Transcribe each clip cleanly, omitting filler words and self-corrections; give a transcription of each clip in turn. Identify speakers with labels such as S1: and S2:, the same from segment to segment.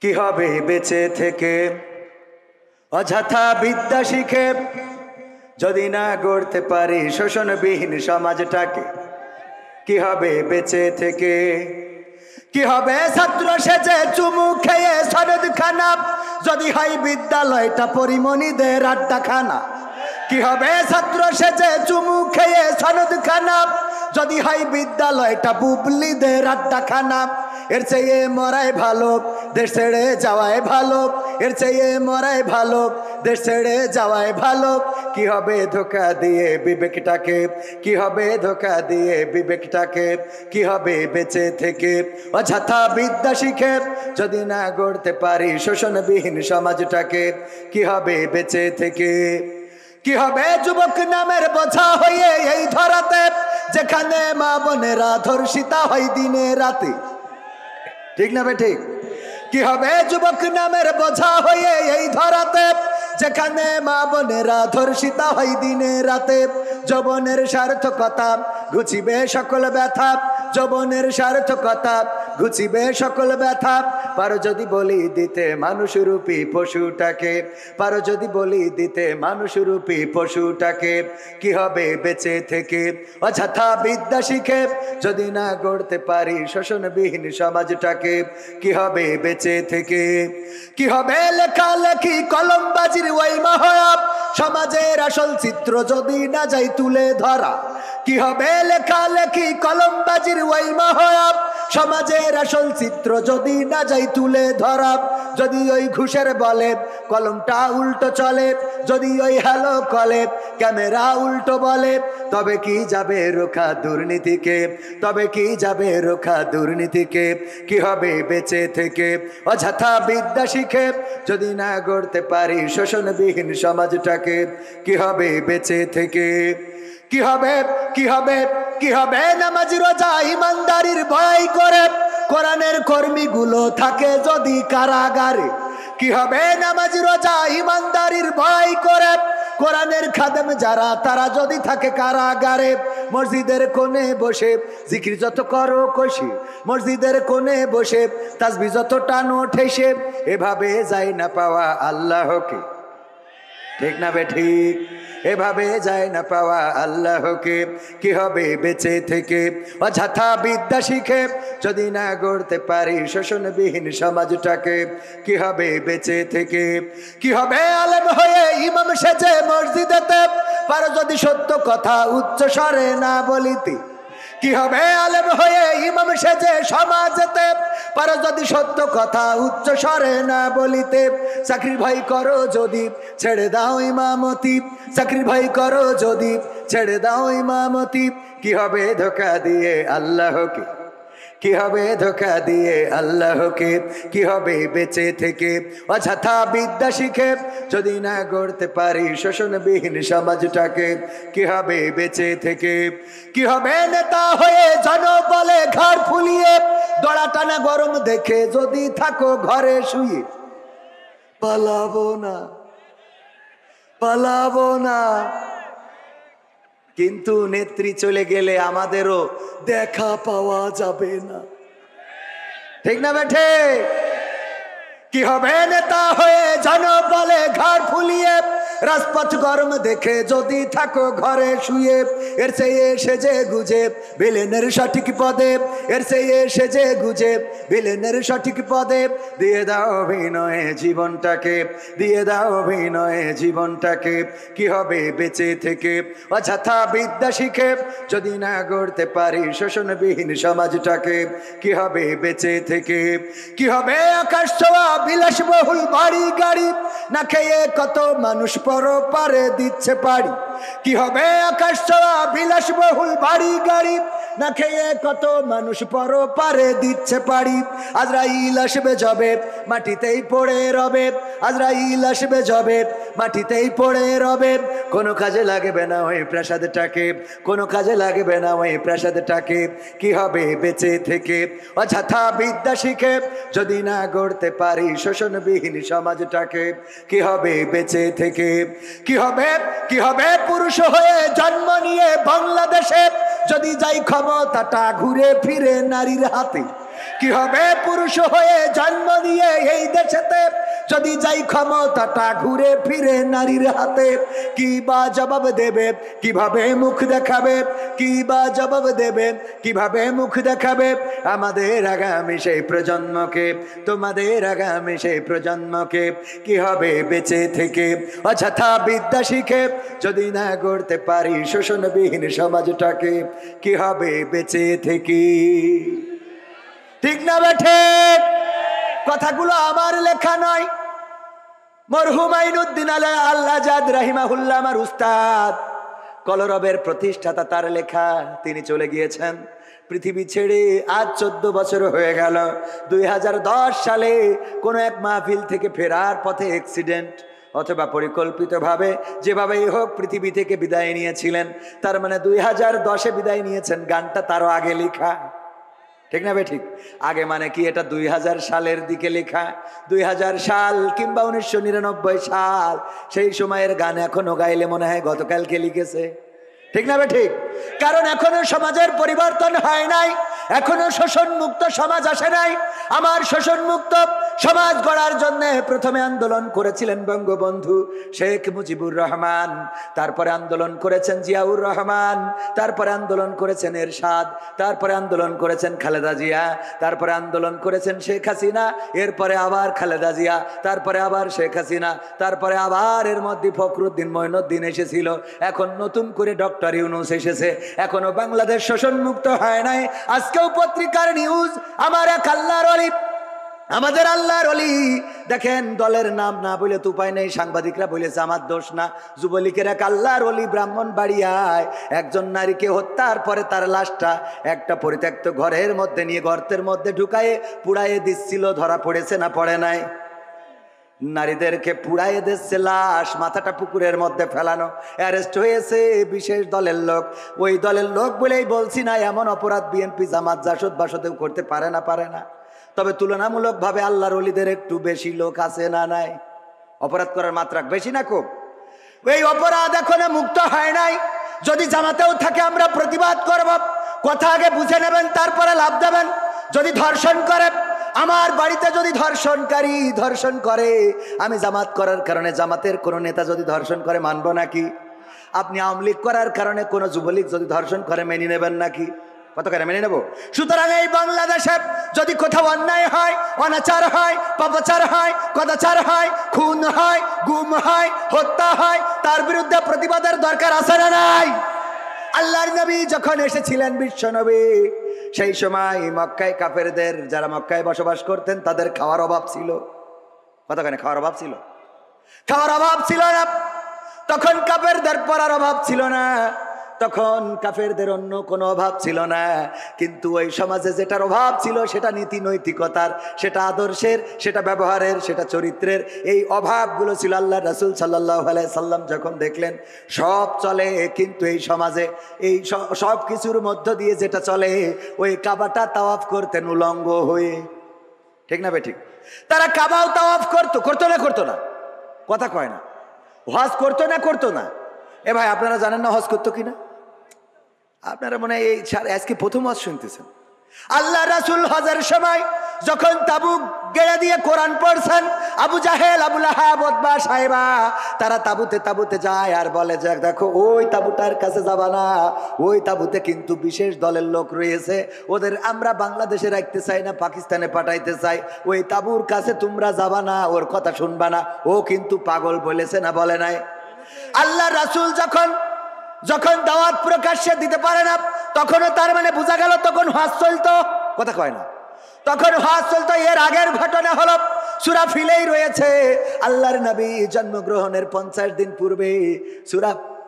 S1: কি হবে বেঁচে থেকে অযথা বিদ্যা শিখে যদি না গড়তে পারি শোষণবিহীন সমাজটাকে? কি হবে বেঁচে থেকে? কি হবে ছাত্র সেজে চুমু খেয়ে সনদ খানা যদি হয় বিদ্যালয়টা পরিমণিদের আড্ডাখানা? কি হবে ছাত্র সেজে চুমু খেয়ে সনদ খানা যদি হয় বিদ্যালয়টা বুবলিদের আড্ডাখানা? এর চেয়ে মরাই ভালো দেশ ছেড়ে যাওয়াই ভালো, এর চেয়ে মরাই ভালো দেশ ছেড়ে যাওয়াই ভালো। কি হবে ধোকা দিয়ে বিবেকটাকে? কি হবে ধোকা দিয়ে বিবেকটাকে? কি হবে বেঁচে থেকে অযথা বিদ্যা শিখে যদি না গড়তে পারি শোষণবিহীন সমাজটাকে? কি হবে বেঁচে থেকে? কি হবে যুবক নামের বোঝা হয়ে এই ধরাতে যেখানে মা বোনেরা ধর্ষিতা হয় দিনে রাতে? ঠিক না বে ঠিক? কি হবে যুবক নামের বোঝা হয়ে এই ধরাতে যেখানে মা বোনেরা ধর্ষিতা হয় দিনে রাতে? যৌবনের সার্থকতা ঘুচিবে সকল ব্যথা, যৌবনের সার্থকতা ঘুচিবে সকল ব্যথা। পারো যদি বলি দিতে মানুষরূপী পশুটাকে, পারো যদি বলি দিতে মানুষরূপী পশুটাকে? কি হবে বেঁচে থেকে অযথা বিদ্যা শিখে যদি না গড়তে পারি শোষণবিহীন সমাজটাকে? কি হবে বেঁচে থেকে? কি হবে লেখালেখি কলমবাজির ওই মহড়া সমাজের আসল চিত্র যদি না যাই তুলে ধরা? কি হবে লেখালেখি কলমবাজির ওই মহড়া সমাজের আসল চিত্র যদি না যাই তুলে ধরা? যদি ওই ঘুষের বলে কলমটা উল্টো চলে, যদি ওই হ্যালো কলে ক্যামেরা উল্টো বলে, তবে কি যাবে রোখা দুর্নীতিকে? তবে কি যাবে রোখা দুর্নীতিকে? কি হবে বেঁচে থেকে অযথা বিদ্যা শিখে যদি না গড়তে পারি শোষণবিহীন সমাজটাকে? কি হবে বেঁচে থেকে? কি হবে কি হবে কি হবে নামাজ রোজা ইমানদারির ভয় করে কোরআনের কর্মীগুলো থাকে যদি কারাগারে? কি হবে নামাজ রোজা ইমানদারির ভয় করে কোরআনের খাদেম যারা তারা যদি থাকে কারাগারে? মসজিদের কোণে বসে জিকির যত করো কষি, মসজিদের কোণে বসে তাসবিহ যত টানো ঠেসে, এভাবে যায় না পাওয়া আল্লাহকে? ঠিক না বে ঠিক? এভাবে যায় না পাওয়া আল্লাহকে। কি হবে বেঁচে থেকে অযথা বিদ্যা শিখে যদি না গড়তে পারি শোষণবিহীন সমাজটাকে? কি হবে বেঁচে থেকে? কি হবে আলেম হয়ে ইমাম সেজে মসজিদেতে পারো যদি সত্য কথা উচ্চ স্বরে না বলিতে? কি হবে আলেম হয়ে ইমাম সেজে সমাজেতে পারো যদি সত্য কথা উচ্চ স্বরে না বলিতে? চাকরির ভয় করো যদি ছেড়ে দাও ইমামতি, চাকরির ভয় করো যদি ছেড়ে দাও ইমামতি। কি হবে ধোকা দিয়ে আল্লাহকে? কি হবে ধোকা দিয়ে আল্লাহকে? কি হবে বেঁচে থেকে অযথা বিদ্যা শিখে যদি না গড়তে পারি শোষণবিহীন সমাজটাকে? কি হবে বেঁচে থেকে? কি হবে নেতা হয়ে জনবলে ঘাড় ফুলিয়ে দড়া টানা গরম দেখে যদি থাকো ঘরে শুয়ে? পালাবো না পালাবো না, কিন্তু নেত্রী চলে গেলে আমাদেরও দেখা পাওয়া যাবে না। ঠিক না বেঠে? কি হবে নেতা হয়ে জনবলে ঘাড় ফুলিয়ে রাজপথ গরম দেখে যদি থাকো ঘরে শুয়ে? এর চেয়ে সেজে গুজে ভিলেনের সঠিক পদে, এর চেয়ে সেজে গুজে ভিলেনের সঠিক পদে দিয়ে দাও অভিনয়ে জীবনটাকে, দিয়ে দাও অভিনয়ে জীবনটাকে। কি হবে বেঁচে থেকে অযথা বিদ্যা শিখে যদি না গড়তে পারি শোষণবিহীন সমাজটাকে? কি হবে বেঁচে থেকে? কি হবে আকাশ ছোঁয়া বিলাসবহুল বাড়ি গাড়ি না খেয়ে কত মানুষ পরপারে দিচ্ছে পাড়ি? কি হবে আকাশ ছোঁয়া বিলাসবহুল বাড়ি গাড়ি না খেয়ে কত মানুষ পরপারে দিচ্ছে পাড়ি? আজরাইল আসবে যবে মাটিতেই পড়ে রবে, আজরাইল আসবে যবে মাটিতেই পড়ে রবে। কোনো কাজে লাগবে না ওই প্রাসাদটাকে, কোনো কাজে লাগবে না ওই প্রাসাদটাকে। কি হবে বেঁচে থেকে অযথা বিদ্যা শিখে যদি না গড়তে পারি শোষণবিহীন সমাজটাকে? কি হবে বেঁচে থেকে? কি হবে কি হবে পুরুষ হয়ে জন্ম নিয়ে বাংলাদেশে যদি যাই ক্ষমতাটা ঘুরে ফিরে নারীর হাতে? কি হবে পুরুষ হয়ে জন্ম নিয়ে এই দেশেতে যদি যাই ক্ষমতাটা ঘুরে ফিরে নারীর হাতে? কি বা জবাব দেবে, কিভাবে মুখ দেখাবে? কি বা জবাব দেবে, কিভাবে মুখ দেখাবে আমাদের আগামী সেই প্রজন্মকে, তোমাদের আগামী সেই প্রজন্মকে? কি হবে বেঁচে থেকে অযথা বিদ্যা শিখে যদি না গড়তে পারি শোষণবিহীন সমাজটাকে? কি হবে বেঁচে থেকে? ঠিক না বেঠে? কথাগুলো আমার লেখা নয়, মরহুম আইনুদ্দিন আল্লাহ জাদ রাহিমাহুল্লাহ আমার উস্তাদ, কলরবের প্রতিষ্ঠাতা, তার লেখা। তিনি চলে গিয়েছেন পৃথিবী ছেড়ে, আজ 14 বছর হয়ে গেল। 2010 সালে কোনো এক মাহফিল থেকে ফেরার পথে অ্যাক্সিডেন্ট অথবা পরিকল্পিতভাবে যেভাবেই হোক পৃথিবী থেকে বিদায় নিয়েছিলেন। তার মানে 2010-এ বিদায় নিয়েছেন, গানটা তারও আগে লেখা। ঠিক না বে ঠিক? আগে মানে কি, এটা 2000 সালের দিকে লেখা। 2000 সাল কিংবা 1999 সাল, সেই সময়ের গান এখনো গাইলে মনে হয় গতকালকে লিখেছে। ঠিক না বে ঠিক? কারণ এখনো সমাজের পরিবর্তন হয় নাই, এখনো শোষণ মুক্ত সমাজ আসে নাই। আমার শোষণ মুক্ত সমাজ গড়ার জন্য প্রথমে আন্দোলন করেছিলেন বঙ্গবন্ধু শেখ মুজিবুর রহমান, তারপরে আন্দোলন করেছেন জিয়াউর রহমান, তারপরে আন্দোলন করেছেন এরশাদ, তারপরে আন্দোলন করেছেন খালেদা জিয়া, তারপরে আন্দোলন করেছেন শেখ হাসিনা, এরপরে আবার খালেদা জিয়া, তারপরে আবার শেখ হাসিনা, তারপরে আবার এর মধ্যে ফখরুদ্দিন মঈনুদ্দিন এসেছিল, এখন নতুন করে ডক্টর ইউনূস এসেছে। এখনো বাংলাদেশ শোষণ মুক্ত হয় নাই। আজকেও পত্রিকার নিউজ, আমার এক আল্লাহর ওলি, আমাদের আল্লাহর ওলি, দেখেন দলের নাম না বলে তো উপায় নেই, সাংবাদিকরা বলেছে আমার দোষ না। যুবলীগের এক আল্লাহর ওলি ব্রাহ্মণবাড়িয়ায় একজন নারীকে হত্যার পরে তার লাশটা একটা পরিত্যক্ত ঘরের মধ্যে নিয়ে গর্তের মধ্যে ঢুকায়ে পুড়াইয়ে দিচ্ছিল। ধরা পড়েছে না পড়ে নাই? নারীদেরকে পুড়াইয়ে দিচ্ছে, লাশ মাথাটা পুকুরের মধ্যে ফেলানো। অ্যারেস্ট হয়েছে বিশেষ দলের লোক। ওই দলের লোক বলেই বলছি না, এমন অপরাধ বিএনপি জামাত জাসদ বাসদেও করতে পারে না, পারে না। তবে তুলনামূলকভাবে আল্লাহর ওলিদের একটু বেশি লোক আছে না নাই? অপরাধ করার মাত্রা বেশি না কম? এই অপরাধ এখনো মুক্ত হয় নাই। যদি জামাতেও থাকে আমরা প্রতিবাদ করব। কথা আগে বুঝে নেবেন, তারপরে লাভ দেবেন। যদি ধর্ষণ করে, আমার বাড়িতে যদি ধর্ষণকারী ধর্ষণ করে, আমি জামাত করার কারণে জামাতের কোনো নেতা যদি ধর্ষণ করে মানব নাকি? আপনি আওয়ামী লীগ করার কারণে কোনো যুবলীগ যদি ধর্ষণ করে মেনে নেবেন নাকি? কত করে মেনে নেব? সুতরাং এই বাংলাদেশে যদি কোথাও অন্যায় হয়, অনাচার হয়, পাপাচার হয়, কদাচার হয়, খুন হয়, গুম হয়, হত্যা হয়, তার বিরুদ্ধে প্রতিবাদের দরকার আছে না নাই? আল্লাহর নবী যখন এসেছিলেন, বিশ্ব নবী, সেই সময় মক্কায় কাফেরদের, যারা মক্কায় বসবাস করতেন, তাদের খাওয়ার অভাব ছিল। কতখানি খাওয়ার অভাব ছিল? খাওয়ার অভাব ছিল না। তখন কাফেরদের পড়ার অভাব ছিল না, তখন কাফেরদের অন্য কোনো অভাব ছিল না। কিন্তু ওই সমাজে যেটার অভাব ছিল সেটা নীতি নৈতিকতার, সেটা আদর্শের, সেটা ব্যবহারের, সেটা চরিত্রের। এই অভাবগুলো ছিল। আল্লাহ রাসূল সাল্লাল্লাহু আলাইহি সাল্লাম যখন দেখলেন সব চলে, কিন্তু এই সমাজে এই সব কিছুর মধ্য দিয়ে যেটা চলে, ওই কাবাটা তাওয়াফ করতেন উলঙ্গ হয়ে। ঠিক না বে ঠিক? তারা কাবাও তাওয়াফ করতো না করতো না? কথা কয় না। হজ করতো না করতো না? এ ভাই, আপনারা জানেন না হজ করতো কিনা? আপনারা মনে হয় এই আজকে প্রথম হজ শুনতেছেন। আল্লাহ রাসূল হজের সময় যখন তাবুক গেড়ে দিয়ে কোরআন পড়ছেন, আবু জাহেল, আবু লাহাব, উতবা, সাইবা, তারা তাবুতে যায় আর বলে যে দেখো ওই তাবুটার কাছে যাবা না, ওই তাবুতে কিন্তু বিশেষ দলের লোক রয়েছে, ওদের আমরা বাংলাদেশে রাখতে চাই না, পাকিস্তানে পাঠাইতে চাই, ওই তাবুর কাছে তোমরা যাবা না, ওর কথা শুনবা না, ও কিন্তু পাগল বলেছে না বলে নাই? আল্লাহ রাসূল যখন দাওয়াত প্রকাশ্যে দিতে পারে না, তখনও তার মানে বোঝা গেল তখন হজ চলতো। কথা কয় না? তখন হজ চলতো। এর আগের ঘটনা হলো সূরা ফিলেই রয়েছে, আল্লাহর নবী জন্মগ্রহণের 50 দিন পূর্বে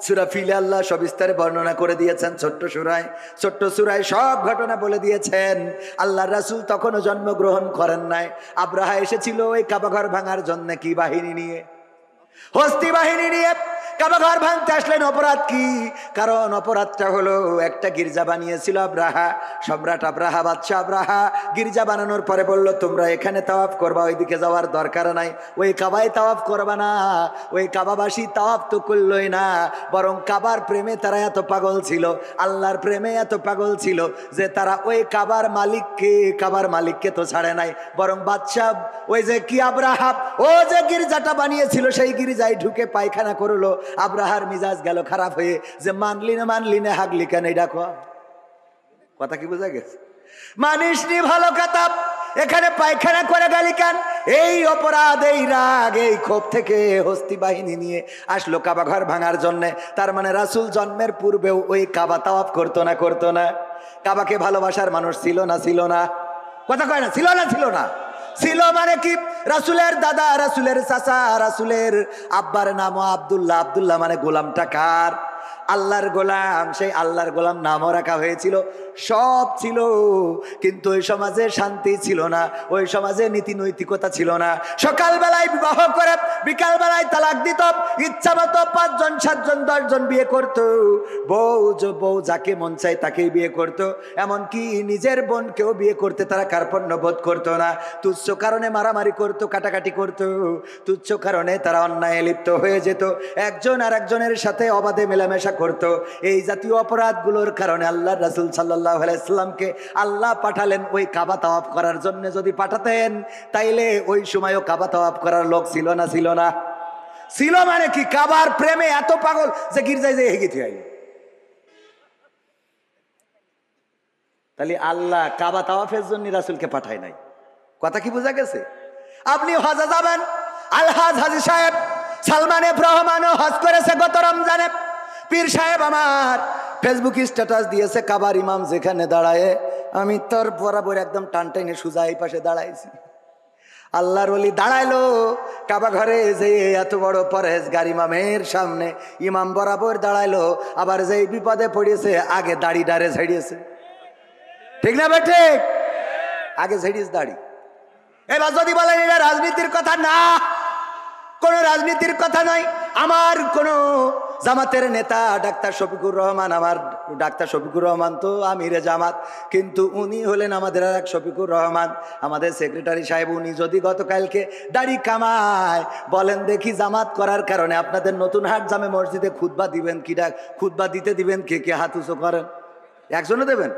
S1: সূরা ফিলে আল্লাহ সবিস্তারে বর্ণনা করে দিয়েছেন। ছোট্ট সূরায় সব ঘটনা বলে দিয়েছেন। আল্লাহর রাসূল তখনও জন্মগ্রহণ করেন নাই। আব্রাহা এসেছিল ওই কাবা ঘর ভাঙার জন্য কি বাহিনী নিয়ে? হস্তি বাহিনী নিয়ে। কাবা ঘর ভাঙতে আসলেন, অপরাধ কি? কারণ অপরাধটা হলো একটা গির্জা বানিয়েছিল আব্রাহা, সম্রাট আব্রাহা, বাদশাহ আব্রাহা। গির্জা বানানোর পরে বলল তোমরা এখানে তাওয়াফ করবা, ওইদিকে যাওয়ার দরকার নাই, ওই কাবায় তাওয়াফ করবা না। ওই কাবাবাসী তাওয়াফ তো করলই না, বরং কাবার প্রেমে তারা এত পাগল ছিল, আল্লাহর প্রেমে এত পাগল ছিল যে তারা ওই কাবার মালিককে তো ছাড়ে নাই, বরং বাদশাহ ওই যে কি আব্রাহা ও যে গির্জাটা বানিয়েছিল সেই গির্জায় ঢুকে পায়খানা করলো। আব্রাহার মিজাজ গেল খারাপ হয়ে, যে মানলি না হাগলি কেন? এটা কথা কি বোঝা গেছে? মানিসনি ভালো কথা, এখানে পায়খানা করে গেলি কেন? এই অপরাধ, এই রাগ, এই ক্ষোভ থেকে হস্তি বাহিনী নিয়ে আসলো কাবা ঘর ভাঙার জন্য। তার মানে রাসূল জন্মের পূর্বেও ওই কাবা তাওয়াফ করতো না? কাবাকে ভালোবাসার মানুষ ছিল না? কথা কয় না, ছিল না? ছিল মানে কি? রাসূলের দাদা, রাসূলের চাচা, রাসূলের আব্বার নামও আব্দুল্লাহ মানে গোলামটা কার? আল্লাহর গোলাম। সেই আল্লাহর গোলাম নামও রাখা হয়েছিল, সব ছিল, কিন্তু ওই সমাজে শান্তি ছিল না, ওই সমাজে নীতি নৈতিকতা ছিল না। সকালবেলায় বিবাহ করে বিকালবেলায় তালাক দিত, ইচ্ছা মতো 5 জন 7 জন 10 জন বিয়ে করত, বউ যাকে মন চায় তাকেই বিয়ে করত। এমনকি নিজের বোনকেও বিয়ে করতে তারা কার্পণ্য বোধ করতো না। তুচ্ছ কারণে মারামারি করত, কাটাকাটি করত, তুচ্ছ কারণে তারা অন্যায় লিপ্ত হয়ে যেত, একজন আর একজনের সাথে অবাধে মেলামেশা করত। এই জাতীয় অপরাধগুলোর কারণে আল্লাহ রাসূল সাল্লাল্লাহু আলাইহি সাল্লামকে আল্লাহ পাঠালেন ওই কাবা তাওয়াফ করার জন্য। যদি পাঠাতেন তাইলে ওই সময়ও কাবা তাওয়াফ করার লোক ছিল না? ছিল মানে কি? কাবার প্রেমে এত পাগল যে গির্জায় যেয়ে হেগে থিয়ে আইল। তাহলে আল্লাহ কাবা তাওয়াফের জন্য রাসূলকে পাঠায় নাই। কথা কি বোঝা গেছে? আপনি হজে যাবেন, আলহাজ হাজী সাহেব সালমান এফ রহমানও হজ করেছে গত রমজানে। পীর সাহেব আমার ফেসবুক স্ট্যাটাস দিয়েছে, কাবার ইমাম যেখানে দাঁড়ায় আমি তোর বরাবর একদম টানটাইনে সুজা এই পাশে দাঁড়াইছি। আল্লাহর ওলি দাঁড়াইলো কাবা ঘরে, যে এত বড় পরহেজগার ইমামের সামনে ইমাম বরাবর দাঁড়াইলো, আবার যেই বিপদে পড়েছে আগে দাড়ি ডারে ঝেড়িয়েছে। ঠিক না বেঠে? আগে ঝেড়িস দাড়ি। এবার যদি বলেন এটা রাজনীতির কথা, না, কোন রাজনীতির কথা নয়। আমার কোন জামাতের নেতা ডাক্তার শফিকুর রহমান, আমার ডাক্তার শফিকুর রহমান তো আমিরে জামাত, কিন্তু উনি হলেন আমাদের আর এক শফিকুর রহমান, আমাদের সেক্রেটারি সাহেব। উনি যদি গতকালকে দাড়ি কামায়, বলেন দেখি জামাত করার কারণে আপনাদের নতুন হাট জামে মসজিদে খুতবা দিবেন কি? খুতবা দিতে দিবেন কে হাত উঁচু করেন? একজনও দেবেন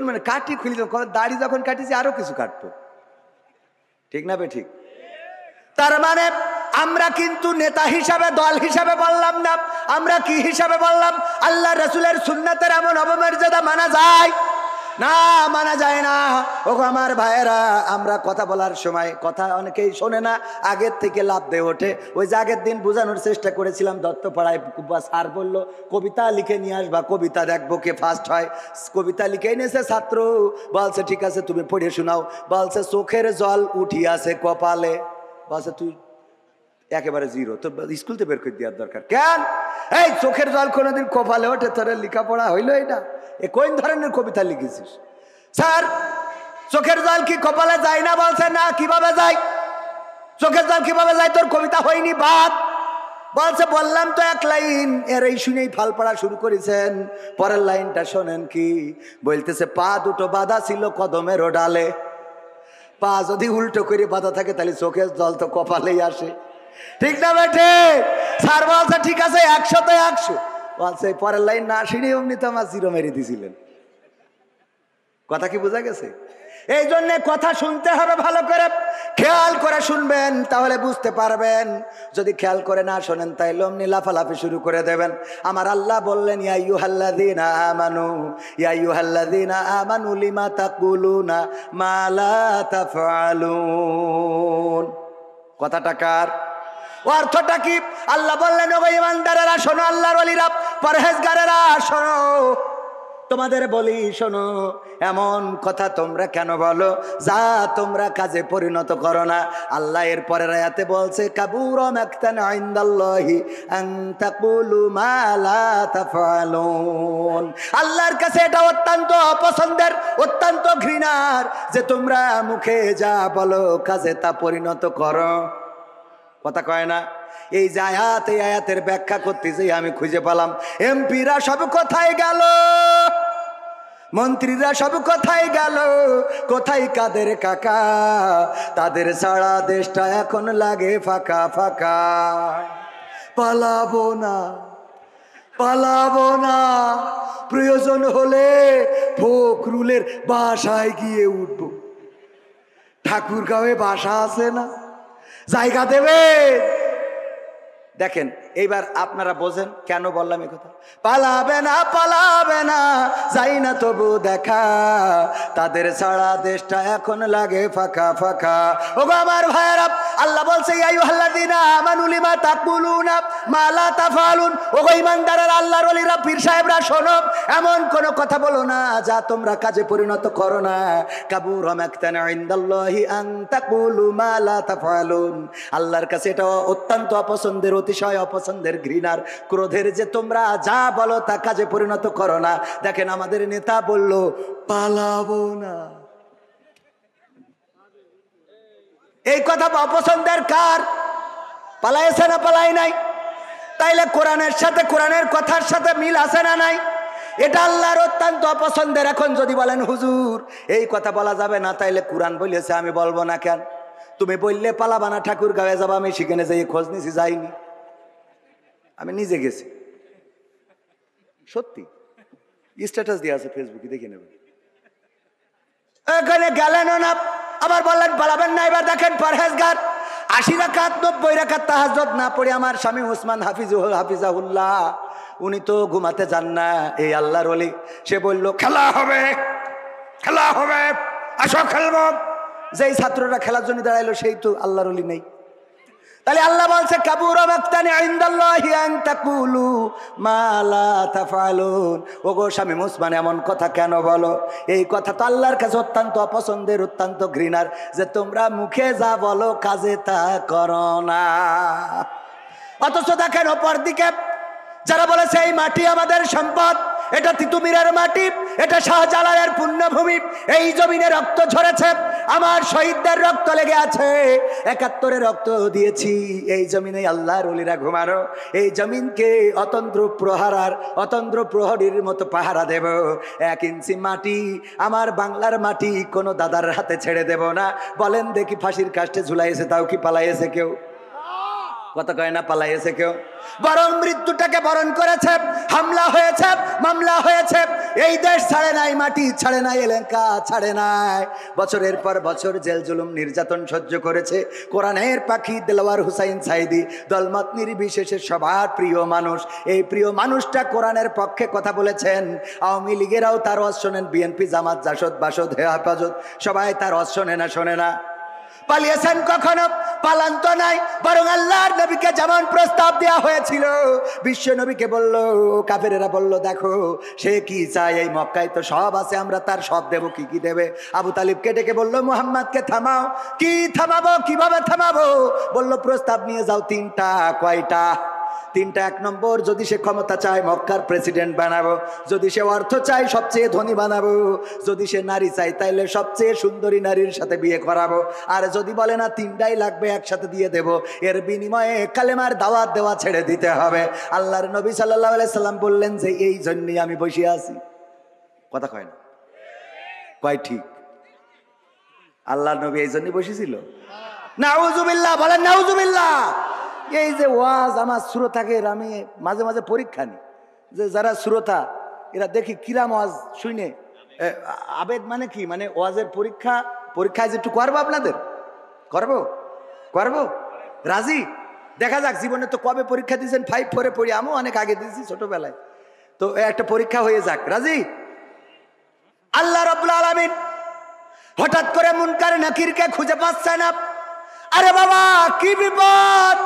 S1: মানে কাটি খুলি, দাড়ি যখন কাটিছি আরো কিছু কাটবো। ঠিক না বে ঠিক? তার মানে আমরা কিন্তু নেতা হিসাবে, দল হিসাবে বললাম না, আমরা কি হিসাবে বললাম? আল্লাহ রাসূলের সুন্নাতের এমন অবমর্যাদা মানা যায় না? মানা যায় না। ও আমার ভাইয়েরা, আমরা কথা বলার সময় কথা অনেকেই শোনে না, আগের থেকে লাভ দিয়ে ওঠে। ওই যে আগের দিন বোঝানোর চেষ্টা করেছিলাম, দত্তপাড়ায় স্যার বলল কবিতা লিখে নিয়ে আসবা, কবিতা দেখবো কে ফার্স্ট হয়। কবিতা লিখে এনেছে ছাত্র, বলছে ঠিক আছে তুমি পড়ে শোনাও। বলছে চোখের জল উঠিয়াছে কপালে, বলছে তুই একেবারে জিরো, তো স্কুল তো বের করে দেওয়ার দরকার কেন? এই চোখের জল কোনোদিন কপালে ওঠে? তোর লেখাপড়া হইলো এটা? এ কোন ধরনের কবিতা লিখেছিস? স্যার চোখের জল কি কপালে যায় না? বলছে না। কিভাবে যায়? চোখের জল কিভাবে যায়? তোর কবিতা হয়নি বাদ। বলছে বললাম তো এক লাইন, এর এই শুনেই ফাল পড়া শুরু করেছেন। পরের লাইনটা শোনেন কি বলতেছে, পা দুটো বাঁধা ছিল কদমের ডালে। পা যদি উল্টো করে বাঁধা থাকে তাহলে চোখের জল তো কপালেই আসে। ঠিক না বেঠে? স্যার বলছে ঠিক আছে 100-তে 100। বলছে পরের লাইন না শুনে অমনি তো আমার জিরো মেরে দিয়েছিলেন। কথা কি বোঝা গেছে? এই জন্যে কথা শুনতে হবে ভালো করে, খেয়াল করে শুনবেন, তাহলে বুঝতে পারবেন। যদি খেয়াল করে না শোনেন তাইলে অমনি লাফালাফি শুরু করে দেবেন। আমার আল্লাহ বললেন, ইয়া আইয়ুহাল্লাযীনা আমানু লিমা তাকুলুনা মা লা তাফআলুন। কথাটা কার? অর্থটা কি? আল্লাহ বললেন, ও ঈমানদারেরা শোনো, আল্লাহর ওলিরা, পরহেজগারেরা শোনো, তোমাদের বলি শোনো, এমন কথা তোমরা কেন বলো যা তোমরা কাজে পরিণত করো না। আল্লাহ এর পরের আয়াতে বলছে, কাবুরা মাকতান ইনদাল্লাহি আন তাকুলু মা লা তাফআলুন। আল্লাহর কাছে এটা অত্যন্ত অপছন্দের, অত্যন্ত ঘৃণার যে তোমরা মুখে যা বলো কাজে তা পরিণত করো। কথা কয় না? এই যে আয়াত, এই আয়াতের ব্যাখ্যা করতেছি আমি খুঁজে পেলাম এমপিরা সব কোথায় গেল, মন্ত্রীরা সব কোথায় গেল, কোথায় কাদের কাকা, তাদের সারা দেশটা এখন লাগে ফাঁকা ফাঁকা। পালাবো না, পালাবো না, প্রয়োজন হলে ফখরুলের বাসায় গিয়ে উঠবো। ঠাকুরগাঁওয়ে বাসা আছে না, জায়গা দেবে। দেখেন এইবার আপনারা বোঝেন কেন বললাম এই কথা। পালাবে না, পালাবে না, যাই না তবু দেখা, তাদের সারা দেশটা এখন লাগে ফাঁকা ফাঁকা। ওগো আমার ভাইয়েরা, আল্লাহ বলছে ইয়া আইয়ুহাল্লাযীনা আমানু লিমা তাকুলুনা মা লা তাফআলুন। ওগো ঈমানদারেরা, আল্লাহর ওলিরা, পীর সাহেবরা, শোনো, এমন কোন কথা বলো না যা তোমরা কাজে পরিণত করো না। কাবুরা মাকতান ইনদাল্লাহি আন তাকুলু মা লা তাফআলুন। আল্লাহর কাছে এটা অত্যন্ত অপছন্দের, অতিশয় অপছন্দের, ঘৃণার, ক্রোধের যে তোমরা যা বলো তা কাজে পরিণত করো না। দেখেন আমাদের নেতা বলল পালাবো না, এই কথা অপছন্দের কার? পালাইছে না পালাই নাই? তাইলে কোরআনের সাথে, কোরআনের কথার সাথে মিল আছে না নাই? এটা আল্লাহর অত্যন্ত অপছন্দের। এখন যদি বলেন হুজুর এই কথা বলা যাবে না, তাইলে কোরআন বলেছে আমি বলবো না কেন? তুমি বললে পালাবা না, ঠাকুরগাঁওয়ে যাবো, আমি সেখানে যাই খোঁজ নিছি, যাইনি, আমি নিজে গেছি, সত্যি স্ট্যাটাস দিয়ে আছে ফেসবুকে, দেখে নেবেন। এখানে গেলেন না, আবার বললেন পালাবেন না। এবার দেখেন পরহেজগার 80 রাকাত 90 রাকাত তাহাজ্জুদ না পড়ে আমার স্বামী ওসমান হাফিজাহুল্লাহ, উনি তো ঘুমাতে যান না, এই আল্লাহর ওলি, সে বলল খেলা হবে, খেলা হবে, আসো খেলবো। যেই ছাত্ররা খেলার জন্য দাঁড়াইলো সেই তো আল্লাহর ওলি নেই। তাহলে আল্লাহ বলছে কাবুরা মাকতান ইনদাল্লাহি আন তাকুলু মা লা তাফআলুন। ওগো স্বামী ওসমান এমন কথা কেন বলো? এই কথা তো আল্লাহর কাছে অত্যন্ত অপছন্দের, অত্যন্ত ঘৃণার, যে তোমরা মুখে যা বলো কাজে তা করো না। অথচ দেখেন অপর দিকে যারা বলেছে এই মাটি আমাদের সম্পদ, এটা তিতুমিরের মাটি, এটা শাহজালালের পুণ্যভূমি, এই জমিনে রক্ত ঝরেছে, আমার শহীদদের রক্ত লেগে আছে, 71-এ রক্ত দিয়েছি, এই জমিনে আল্লাহর ওলিরা ঘুমানো, এই জমিনকে অতন্ত্র প্রহারার, অতন্ত্র প্রহরীর মতো পাহারা দেব। 1 ইঞ্চি মাটি, আমার বাংলার মাটি, কোনো দাদার হাতে ছেড়ে দেব না। বলেন দেখি ফাঁসির কাস্টে ঝুলাইছে, তাও কি পালাইছে কেউ? কথা কয় না পালাইছে কেউ? বরং মৃত্যুটাকে বরণ করেছে, হামলা হয়েছে, মামলা হয়েছে, এই দেশ ছাড়ে নাই, মাটি ছাড়ে নাই, এলাকা ছাড়ে নাই, বছরের পর বছর জেল জুলুম নির্যাতন সহ্য করেছে। কোরআনের পাখি দেলোয়ার হুসাইন সাইদি, দলমত নির্বিশেষে সবার প্রিয় মানুষ, এই প্রিয় মানুষটা কোরআনের পক্ষে কথা বলেছেন। আওয়ামী লীগেরাও তার ওয়াজ শোনেন, বিএনপি, জামাত, জাসদ, বাসদ, হেফাজত, সবাই তার ওয়াজ শোনে না, শোনে না? পালিয়েছেন কখনো? পালান তো নাই, বরং আল্লাহর নবীকে যেমন প্রস্তাব দেওয়া হয়েছিল, বিশ্ব নবীকে বলল, কাফেরেরা বলল দেখো সে কি চায়, এই মক্কায় তো সব আছে, আমরা তার সব দেব, কি কি দেবে? আবু তালিবকে ডেকে বলল মুহাম্মদকে থামাও। কি থামাবো, কিভাবে থামাবো? বলল প্রস্তাব নিয়ে যাও 3টা। কয়টা? 3টা। 1 নম্বর, যদি সে ক্ষমতা চায় মক্কার প্রেসিডেন্ট বানাবো, যদি সে অর্থ চায় সবচেয়ে ধনী বানাবো, যদি সে নারী চায় তাইলে সবচেয়ে সুন্দরী নারীর সাথে বিয়ে করাবো, আর যদি বলে না 3টাই লাগবে একসাথে দিয়ে দেব, এর বিনিময়ে কালেমার দাওয়াত দেওয়া ছেড়ে দিতে হবে। আল্লাহর নবী সাল্লাল্লাহু আলাইহি সাল্লাম বললেন যে এই জন্যই আমি বসে আছি। কথা কয় না? কয় ঠিক? আল্লাহর নবী এই জন্যই বসেছিল? নাউজুবিল্লাহ, বলেন নাউজুবিল্লাহ। এই যে ওয়াজ আমার শ্রোতাকে, আমি মাঝে মাঝে পরীক্ষা নিই যে যারা শ্রোতা এরা দেখি কিরাম ওয়াজ শুনে আবেগ মানে কি, মানে ওয়াজের পরীক্ষায় যে একটু করবো, আপনাদের করবো, করবো, রাজি? দেখা যাক, জীবনে তো কবে পরীক্ষা দিয়েছেন? 5, 4-এ পড়ি, আমিও অনেক আগে দিয়েছি ছোটবেলায়, তো একটা পরীক্ষা হয়ে যাক, রাজি? আল্লাহ রাব্বুল আলামিন হঠাৎ করে মুনকার নাকিরকে খুঁজে পাচ্ছে না। আরে বাবা কি বিপদ,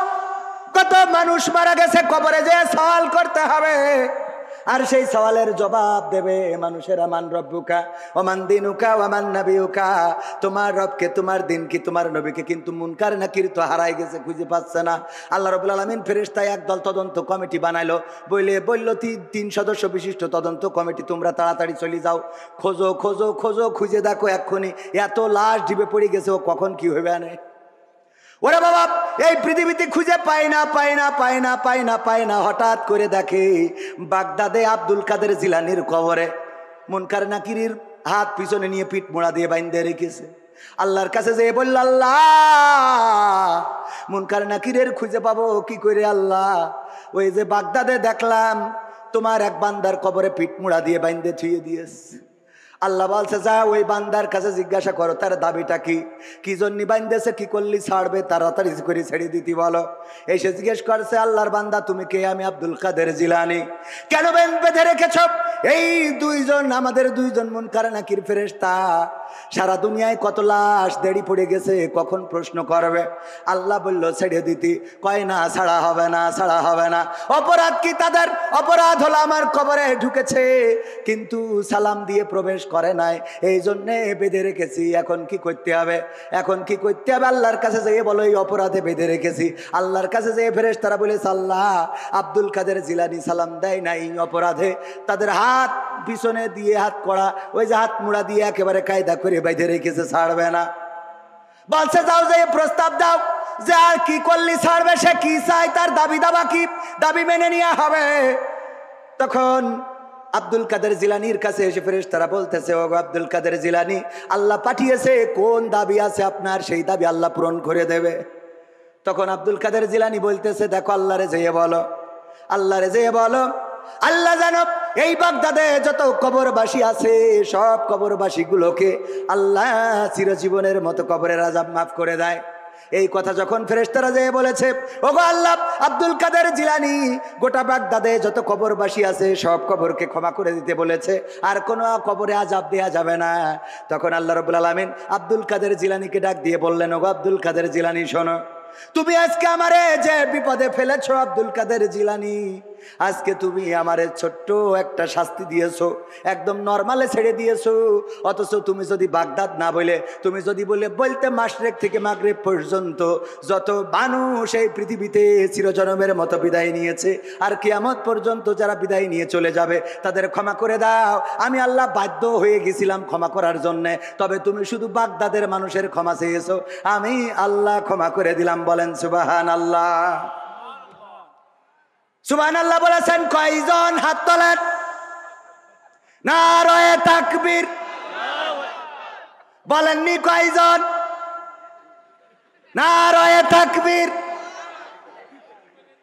S1: কত মানুষ মারা গেছে, কবরে যে সওয়াল করতে হবে, আর সেই সওয়ালের জবাব দেবে মানুষেরা। মান রব্বুকা ওয়া মান দিনুকা ওয়া মান নাবিয়ুকা, তোমার রবকে, তোমার দিন কি, তোমার নবীকে, কিন্তু মুনকার নাকির তো হারাই গেছে, খুঁজে পাচ্ছে না। আল্লাহ রাব্বুল আলামিন ফেরেশতায় একদল তদন্ত কমিটি বানাইলো, বলল 3 সদস্য বিশিষ্ট তদন্ত কমিটি, তোমরা তাড়াতাড়ি চলে যাও, খোঁজো খোঁজো খোঁজো, খুঁজে দেখো এক্ষুনি এত লাশ ডিবে পড়ে গেছে, ও কখন কি হইবে আনে। ওরে বাবা, এই পৃথিবীতে খুঁজে পায় না পায় না পায় না পায় না পায় না, হঠাৎ করে দেখে বাগদাদে আব্দুল কাদের জিলানির কবরে মুনকার নাকিরের হাত পিছনে নিয়ে পিঠ মোড়া দিয়ে বাইন্ধে রেখেছে। আল্লাহর কাছে যেয়ে বলল, আল্লাহ মুনকার নাকিরের খুঁজে পাবো কি করে আল্লাহ? ওই যে বাগদাদে দেখলাম তোমার এক বান্দার কবরে পিঠ মোড়া দিয়ে বাইন্ধে থুয়ে দিয়েছে। আল্লাহ বলছে, যা ওই বান্দার কাছে জিজ্ঞাসা করো তার দাবিটা কি, কি জন্য বাইন্দেছে, কি করলি ছাড়বে, তাড়াতাড়ি করে ছেড়ে দিতি বলো। এসে জিজ্ঞেস করছে, আল্লাহর বান্দা তুমি কে? আমি আব্দুল কাদের জিলানী। কেন বেঁধে রেখেছ? এই দুইজন আমাদের দুইজন মুনকার নাকির ফেরেশতা, সারা দুনিয়ায় কত লাশ দেড়ি পড়ে গেছে, কখন প্রশ্ন করবে? আল্লাহ বলল ছেড়ে দিতি। কয় না, ছাড়া হবে না, ছাড়া হবে না। অপরাধ কি তাদের? অপরাধ হলো আমার কবরে ঢুকেছে কিন্তু সালাম দিয়ে প্রবেশ করে নাই, এই জন্যে বেঁধে রেখেছি। এখন কি করতে হবে? এখন কি করতে হবে? আল্লাহর কাছে যেয়ে বলো এই অপরাধে বেঁধে রেখেছি। আল্লাহর কাছে যেয়ে ফেরেশতারা বলেছে, আল্লাহ আব্দুল কাদের জিলানী সালাম দেয় না, এই অপরাধে তাদের হাত পিছনে দিয়ে হাত করা, ওই যে হাত মুড়া দিয়ে একেবারে কায়দা করে বেঁধে রেখেছে, ছাড়বে না। বলছে যাও যে প্রস্তাব দাও যে আর কি করলি ছাড়বে, সে কি চায়, তার দাবি দাবা কি, দাবি মেনে নেওয়া হবে। তখন আব্দুল কাদের জিলানির কাছে এসে ফেরেশতারা বলতেছে, ও আব্দুল কাদের জিলানী, আল্লাহ পাঠিয়েছে, কোন দাবি আছে আপনার, সেই দাবি আল্লাহ পূরণ করে দেবে। তখন আব্দুল কাদের জিলানী বলতেছে, দেখো আল্লাহরে যেয়ে বলো, আল্লাহরে যেয়ে বলো, আল্লাহ জানো এই বাগদাদে যত কবরবাসী আছে সব কবরবাসী গুলোকে আল্লাহ চিরজীবনের মতো কবরের আযাব মাফ করে দেয়। এই কথা যখন ফেরেশতারা যেয়ে বলেছে, ওগো আল্লাহ আব্দুল কাদের জিলানী গোটা বাগদাদে যত কবরবাসী আছে সব কবরকে ক্ষমা করে দিতে বলেছে, আর কোনো কবরে আযাব দেয়া যাবে না। তখন আল্লাহ রাব্বুল আলামিন আব্দুল কাদের জিলানীকে ডাক দিয়ে বললেন, ওগো আব্দুল কাদের জিলানী শোনো, তুমি আজকে আমারে যে বিপদে ফেলেছো আব্দুল কাদের জিলানী, আজকে তুমি আমারে ছোট্ট একটা শাস্তি দিয়েছো, একদম নরমালে ছেড়ে দিয়েছো। অথচ তুমি যদি বাগদাদ না বলে, তুমি যদি বলতে মাশরিক থেকে মাগরিব পর্যন্ত যত মানুষ এই পৃথিবীতে চিরজনমের মতো বিদায় নিয়েছে আর কিয়ামত পর্যন্ত যারা বিদায় নিয়ে চলে যাবে তাদের ক্ষমা করে দাও, আমি আল্লাহ বাধ্য হয়ে গেছিলাম ক্ষমা করার জন্যে, তবে তুমি শুধু বাগদাদের মানুষের ক্ষমা চেয়েছো, আমি আল্লাহ ক্ষমা করে দিলাম। বলেন সুবহানাল্লাহ। সুবহানাল্লাহ বলেছেন কয়জন? হাত তোলেন। নারায়ে তাকবীর। বলেননি কয়জন? নারায়ে তাকবীর।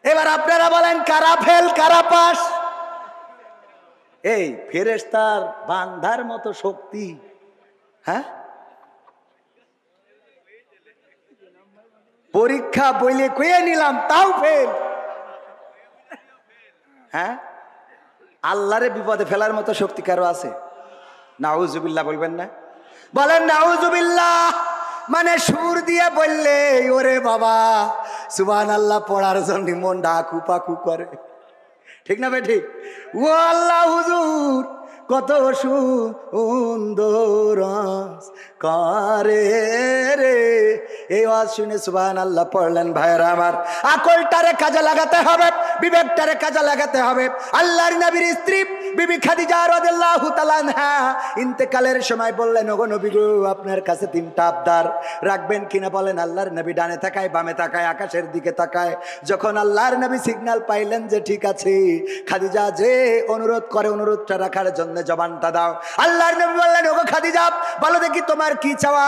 S1: এবার আপনারা বলেন কারা ফেল কারা পাস? এই ফেরেশতার বান্দার মতো শক্তি, হ্যাঁ? পরীক্ষা বইলে কয়ে নিলাম তাও ফেল, হ্যাঁ? আল্লাহরে বিপদে ফেলার মতো শক্তি কারো আছে? নাউজুবিল্লাহ বলবেন না? বলেন নাউজুবিল্লাহ। মানে সুর দিয়ে বললে ওরে বাবা সুবহানাল্লাহ পড়ার জন্য মন ডাকু পাকু করে, ঠিক না ভাই? ঠিক। ও আল্লাহ হুজুর কত সুন্দর করে রে, এই ওয়াজ শুনে সুবহানাল্লাহ পড়লেন। ভাইরা আমার, আকলটারে কাজে লাগাতে হবে, বিবেকটারে কাজে লাগাতে হবে। আল্লাহর নবীর স্ত্রী বিবি খাদিজা রাদিয়াল্লাহু তাআলা আনহা ইন্তেকালের সময় বললেন, ওগো নবী গো আপনার কাছে তিনটা আবদার রাখবেন কিনা বলেন। আল্লাহর নবী ডানে তাকায় বামে তাকায় আকাশের দিকে তাকায়। যখন আল্লাহর নবী সিগন্যাল পাইলেন যে ঠিক আছে, খাদিজা যে অনুরোধ করে অনুরোধটা রাখার জন্য জবানটা দাও। আল্লাহর নবী বললেন, ওগো খাদিজা বলো দেখি তোমার কি চাওয়া?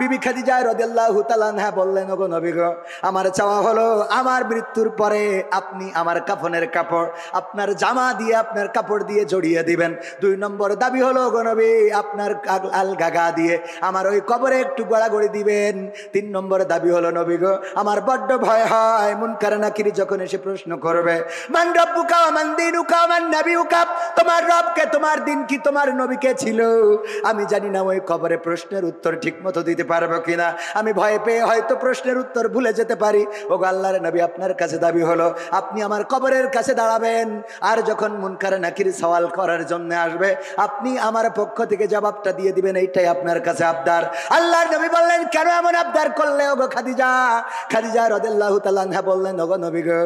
S1: বিবি খাদিজা রাদিয়াল্লাহু তাআলা আনহা বললেন, ওগো নবী গো আমার চাওয়া হলো আমার মৃত্যুর পরে আপনি আমার কাফনের কাপড় আপনার জামা দিয়ে আপনার কাপড় দিয়ে জড়িয়ে দিবেন। 2 নম্বর দাবি হলো গো নবী আপনার আলগা গা দিয়ে আমার ওই কবরে একটু গড়াগড়ি দিবেন। 3 নম্বর দাবি হলো নবী গো আমার বড্ড ভয় হয় মুনকার নাকির যখন এসে প্রশ্ন করবে, মান রব্বুকা ওয়া মান দীনুকা ওয়া মান নাবিয়ুকা, তোমার রব কে, তোমার দিন কি, তোমার নবী কে ছিল, আমি জানি না ওই কবরে প্রশ্নের উত্তর ঠিক মতো দিতে পারবো কিনা, আমি ভয় পেয়ে হয়তো প্রশ্নের উত্তর ভুলে যেতে পারি। ওগো আল্লাহর নবী আপনার কাছে দাবি হলো আপনি আমার কবরের কাছে দাঁড়াবেন, আর যখন মুনকার নাকির সওয়াল করার জন্য আসবে, আপনি আমার পক্ষ থেকে জবাবটা দিয়ে দিবেন, এইটাই আপনার কাছে আবদার। আল্লাহর নবী বললেন, কেন এমন আবদার করলে ওগো খাদিজা? খাদিজা রাদিয়াল্লাহু তাআলা আনহা বললেন, ওগো নবী গো,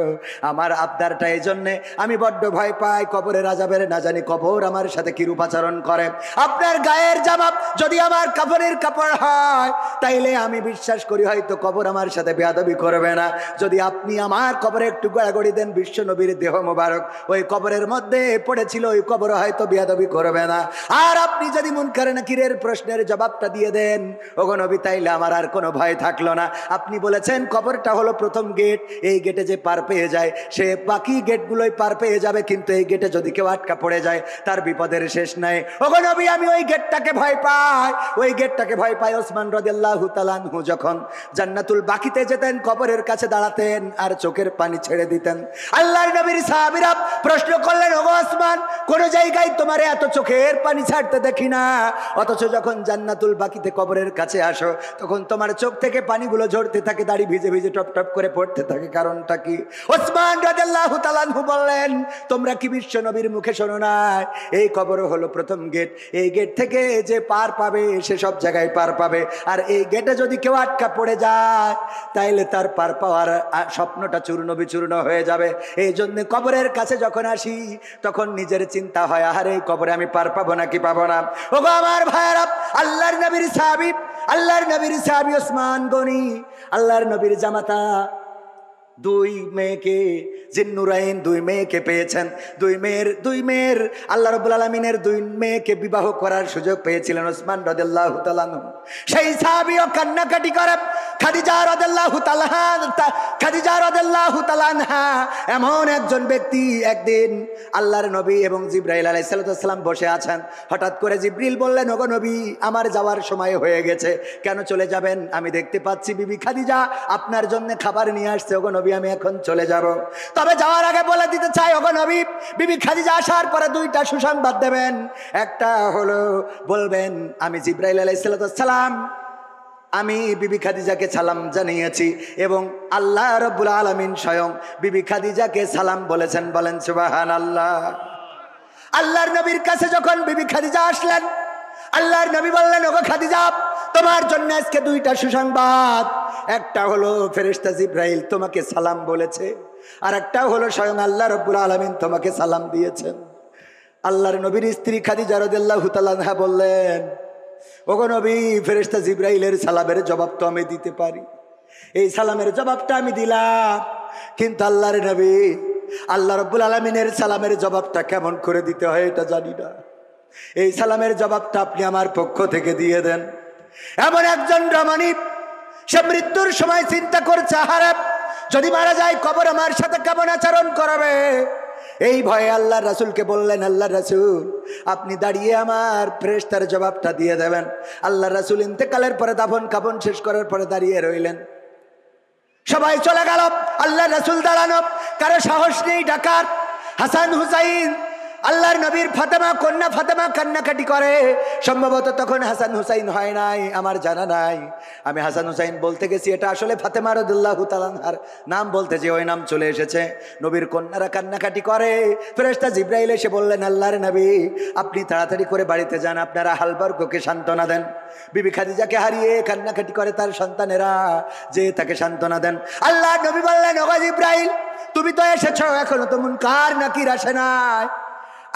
S1: আমার আবদারটা এই জন্যে, আমি বড্ড ভয় পাই কবরের আযাবের, না জানি কবর আমার সাথে কিরূপ আচরণ করে। আপনার গায়ের জামা যদি আমার কাফনের কাপড় হয়, তাইলে আমি বিশ্বাস করি হয়তো কবর আমার সাথে বেয়াদবি করবে না। যদি আপনি আমার কবরে একটু গড়াগড়ি দেন, বিশ্ব নবীর দেহ মোবারক ওই কবরের মধ্যে পড়েছিল, ওই কবর হয়তো বেয়াদবি করবে না। আর আপনি যদি মুনকার নাকিরের প্রশ্নের জবাবটা দিয়ে দেন ওগো নবী, তাইলে আমার আর কোনো ভয় থাকলো না। আপনি বলেছেন কবরটা হলো প্রথম গেট, এই গেটে যে পার পেয়ে যায় সে বাকি গেটগুলোই পার পেয়ে যাবে, কিন্তু এই গেটে যদি কেউ আটকা পড়ে যায় তার বিপদের শেষ নাই। ওগো নবী, আমি ওই গেটটাকে ভয় পাই, ওই গেটটাকে ভয় পাই। ওসমান রাদিয়াল্লাহু তাআলা আনহু যখন জান্নাতুল বাকিতে যেতেন, কবরের কাছে দাঁড়াতেন আর চোখের পানি ছেড়ে দিতেন। আল্লাহর নবীর সাহাবীরা প্রশ্ন করলেন, ওগো ওসমান, কোন জায়গায় তোমার এত চোখের পানি ছাড়তে দেখি না, অথচ যখন জান্নাতুল বাকিতে কবরের কাছে আসো তখন তোমার চোখ থেকে পানিগুলো ঝরতে থাকে, দাড়ি ভিজে ভিজে টপ টপ করে পড়তে থাকে, কারণটা কি? ওসমান রাদিয়াল্লাহু তাআলা আনহু বললেন, তোমরা কি বিশ্ব নবীর মুখে শোনো না, এই কবর হলো প্রথম গেট, এই গেট থেকে যে পার পাবে সে সব জায়গায় পার পাবে, আর এই গেটে যদি কেউ আটকা পড়ে যায় তাইলে তার পার পাওয়ার স্বপ্নটা চূর্ণ বিচূর্ণ হয়ে যাবে। এই জন্য কবরের কাছে যখন আসি তখন নিজের চিন্তা হয়, আরে এই কবরে আমি পার পাবো নাকি পাবো না। ওগো আমার ভাইয়েরা, আল্লাহর নবীর সাহাবী, আল্লাহর নবীর সাহাবী ওসমান গনি, আল্লাহর নবীর জামাতা, দুই মেয়েকে জিন্নুরাইন, দুই মেয়েকে পেয়েছেন। দুই মেয়ের আল্লাহ রাব্বুল আলামিনের দুই মেয়েকে বিবাহ করার সুযোগ পেয়েছিলেন ওসমান রাদিয়াল্লাহু তাআলা আনহু। সেই সাহাবীও কান্নাকাটি করে খাদিজা রাদিয়াল্লাহু তাআলা আনহা এমন একজন ব্যক্তি। একদিন আল্লাহর নবী এবং জিবরাইল আলাইহিস সালাম বসে আছেন, হঠাৎ করে জিবরিল বললেন, ওগো নবী, আমার যাওয়ার সময় হয়ে গেছে। কেন চলে যাবেন? আমি দেখতে পাচ্ছি বিবি খাদিজা আপনার জন্য খাবার নিয়ে আসছে। ওগো নবী, আমি এখন চলে যাব, তবে যাওয়ার আগে বলে দিতে চাই, ওগো নবী, বিবি খাদিজা আসার পরে দুইটা সুসংবাদ দেবেন। একটা হলো বলবেন, আমি জিবরাইল আলাইহিস সালাম, আমি বিবি খাদিজাকে সালাম জানিয়েছি এবং আল্লাহ রাব্বুল আলামিন স্বয়ং বিবি খাদিজাকে সালাম বলেছেন। বলেন সুবহানাল্লাহ। আল্লাহর নবীর কাছে যখন বিবি খাদিজা আসলেন, আল্লাহর নবী বললেন, ওগো খাদিজা, তোমার জন্য আজকে দুইটা সুসংবাদ। একটা হলো ফেরেশতা জিবরাইল তোমাকে সালাম বলেছে, আর একটা হলো স্বয়ং আল্লাহ রাব্বুল আলামিন তোমাকে সালাম দিয়েছেন। আল্লাহর নবীর স্ত্রী খাদিজা রাদিয়াল্লাহু তাআলা আনহা বললেন, ওগো নবী, ফেরেশতা জিবরাইলের সালামের জবাব তো আমি দিতে পারি, এই সালামের জবাবটা আমি দিলাম, কিন্তু আল্লাহর নবী, আল্লাহ রাব্বুল আলামিনের সালামের জবাবটা কেমন করে দিতে হয় এটা জানি না, এই সালামের জবাবটা আপনি আমার পক্ষ থেকে দিয়ে দেন। এমন একজন রমণী, সে মৃত্যুর সময় চিন্তা করছে, আহারে যদি মারা যায় কবর আমার সাথে কেমন আচরণ করবে। এই ভয়ে আল্লাহ রাসূলকে বললেন, আল্লাহ রাসূল, আপনি দাঁড়িয়ে আমার ফেরেশতার জবাবটা দিয়ে দেবেন। আল্লাহ রাসূল ইন্তেকালের পরে দাফন কাফন শেষ করার পরে দাঁড়িয়ে রইলেন। সবাই চলে গেল, আল্লাহ রাসূল দাঁড়ানো, কারো সাহস নেই ডাকার। হাসান হুসাইন, আল্লাহর নবীর ফাতেমা, কন্যা ফাতেমা কান্নাকাটি করে। সম্ভবত তখন হাসান হুসাইন হয় নাই, আমার জানা নাই। আমি হাসান হুসাইন বলতে গেছি, এটা আসলে ফাতেমা রাদিয়াল্লাহু তাআলা আনহার নাম বলতে যে ওই নাম চলে এসেছে। নবীর কন্যারা কান্নাকাটি করে। ফেরেশতা জিবরাইল এসে বললেন, আল্লাহর নবী, আপনি তাড়াতাড়ি করে বাড়িতে যান, আপনারা আহলবর্গকে সান্ত্বনা দেন। বিবি খাদিজাকে হারিয়ে কান্নাকাটি করে তার সন্তানেরা, যে তাকে সান্ত্বনা দেন। আল্লাহর নবী বললেন, ওগো জিবরাইল, তুমি তো এসেছো, এখনো তো মুনকার নাকির আসে নাই।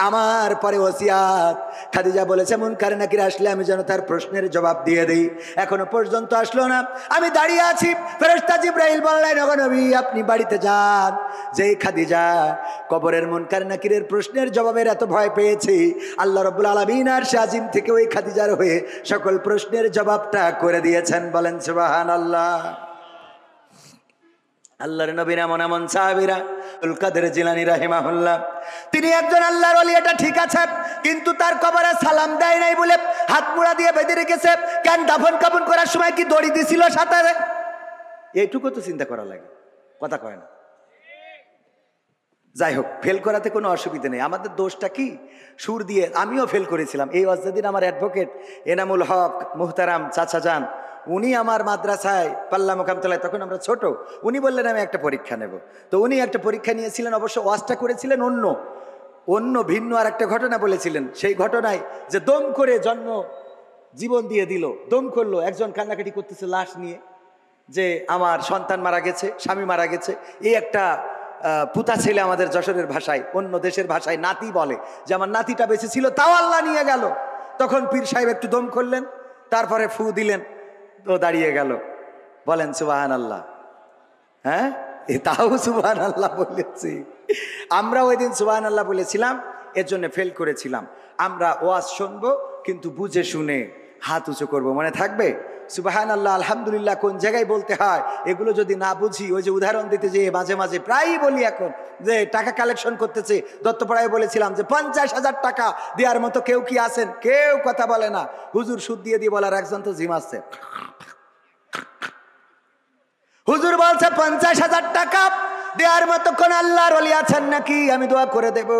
S1: আমার পরে ওসিয়াত, খাদিজা বলেছে মুনকার নাকির আসলে আমি যেন তার প্রশ্নের জবাব দিয়ে দেই, এখনো পর্যন্ত আসলো না, আমি দাঁড়িয়ে আছি। ফেরেশতা জিবরাইল বললেন, ওগো নবী, আপনি বাড়িতে যান। যেই খাদিজা কবরের মুনকার নাকিরের প্রশ্নের জবাবের এত ভয় পেয়েছে, আল্লাহ রাব্বুল আলামিন আরশে আজিম থেকে ওই খাদিজার হয়ে সকল প্রশ্নের জবাবটা করে দিয়েছেন। বলেন সুবহানাল্লাহ। আল্লাহর নবীর এমন এমন সাহাবীরা, আব্দুল কাদের জিলানী রাহিমাহুল্লাহ, তিনি একজন আল্লাহর ওলি, এটা ঠিক আছে, কিন্তু তার কবরে সালাম দেয় নাই বলে হাত মুড়া দিয়ে বেঁধে রেখেছে। কেন দাফন কাফন করার সময় কি দড়ি দিছিল সাথে? এইটুকু তো চিন্তা করা লাগে, কথা কয় না। যাই হোক, ফেল করাতে কোনো অসুবিধা নেই। আমাদের দোষটা কি? সুর দিয়ে আমিও ফেল করেছিলাম। এই অজদিন আমার অ্যাডভোকেট এনামুল হক মুহতারাম চাচা যান, উনি আমার মাদ্রাসায় পাল্লা মোকামতলায়, তখন আমরা ছোট, উনি বললেন আমি একটা পরীক্ষা নেব। তো উনি একটা পরীক্ষা নিয়েছিলেন, অবশ্য ওয়াজটা করেছিলেন অন্য অন্য ভিন্ন আর একটা ঘটনা বলেছিলেন। সেই ঘটনায় যে দম করে জীবন দিয়ে দিল, দম করলো, একজন কান্নাকাটি করতেছে লাশ নিয়ে, যে আমার সন্তান মারা গেছে, স্বামী মারা গেছে। এই একটা পুতা ছেলে, আমাদের যশোরের ভাষায়, অন্য দেশের ভাষায় নাতি বলে, যে আমার নাতিটা বেঁচে ছিল, তাও আল্লাহ নিয়ে গেল। তখন পীর সাহেব একটু দম করলেন, তারপরে ফু দিলেন, তো দাঁড়িয়ে গেল। বলেন সুবহানাল্লাহ। হ্যাঁ, তাও সুবহানাল্লাহ বলেছি। আমরা ওই দিন সুবহানাল্লাহ বলেছিলাম, এর জন্য ফেল করেছিলাম। আমরা ওয়াজ শুনবো, কিন্তু বুঝে শুনে হাত উঁচু করবো, মনে থাকবে? সুবহানাল্লাহ, আলহামদুলিল্লাহ কোন জায়গায় বলতে হয় এগুলো যদি না বুঝি, ওই যে উদাহরণ দিতে যে মাঝে মাঝে প্রায়ই বলি, এখন যে টাকা কালেকশন করতেছে, দত্তপাড়ায় বলেছিলাম যে 50,000 টাকা দেওয়ার মতো কেউ কি আছেন? কেউ কথা বলে না। হুজুর সুদ দিয়ে বলার একজন তো জিম আছে। হুজুর বলছে 50,000 টাকা দেওয়ার মতো কোন আল্লাহর ওলি আছেন নাকি? আমি দোয়া করে দেব।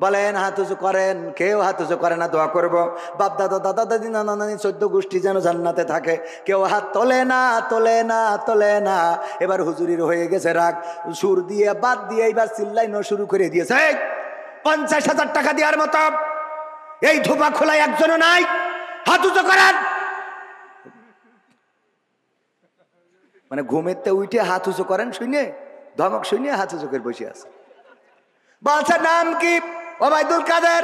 S1: বলেন হাত উঁচু করেন। কেউ হাত উঁচু করে না, দোয়া করব বাপ দাদা, দাদা দাদি, নানা নানি, 14 গোষ্ঠী যেন জান্নাতে থাকে। কেউ হাত তোলে না, তোলে না, তোলে না। এবার হুজুরির হয়ে গেছে রাগ, সুর দিয়ে বাদ দিয়ে এবার চিল্লাইনো শুরু করে দিয়েছে। 50,000 টাকা দেওয়ার মতো এই ধোপা খোলায় একজনও নাই, হাত উঁচু করেন। মানে ঘুমেতে উঠে হাত উঁচু করেন শুনে, ধমক শুনে হাত উঁচু করে বসে আছে। বলছে নাম কি? ওবায়দুল কাদের।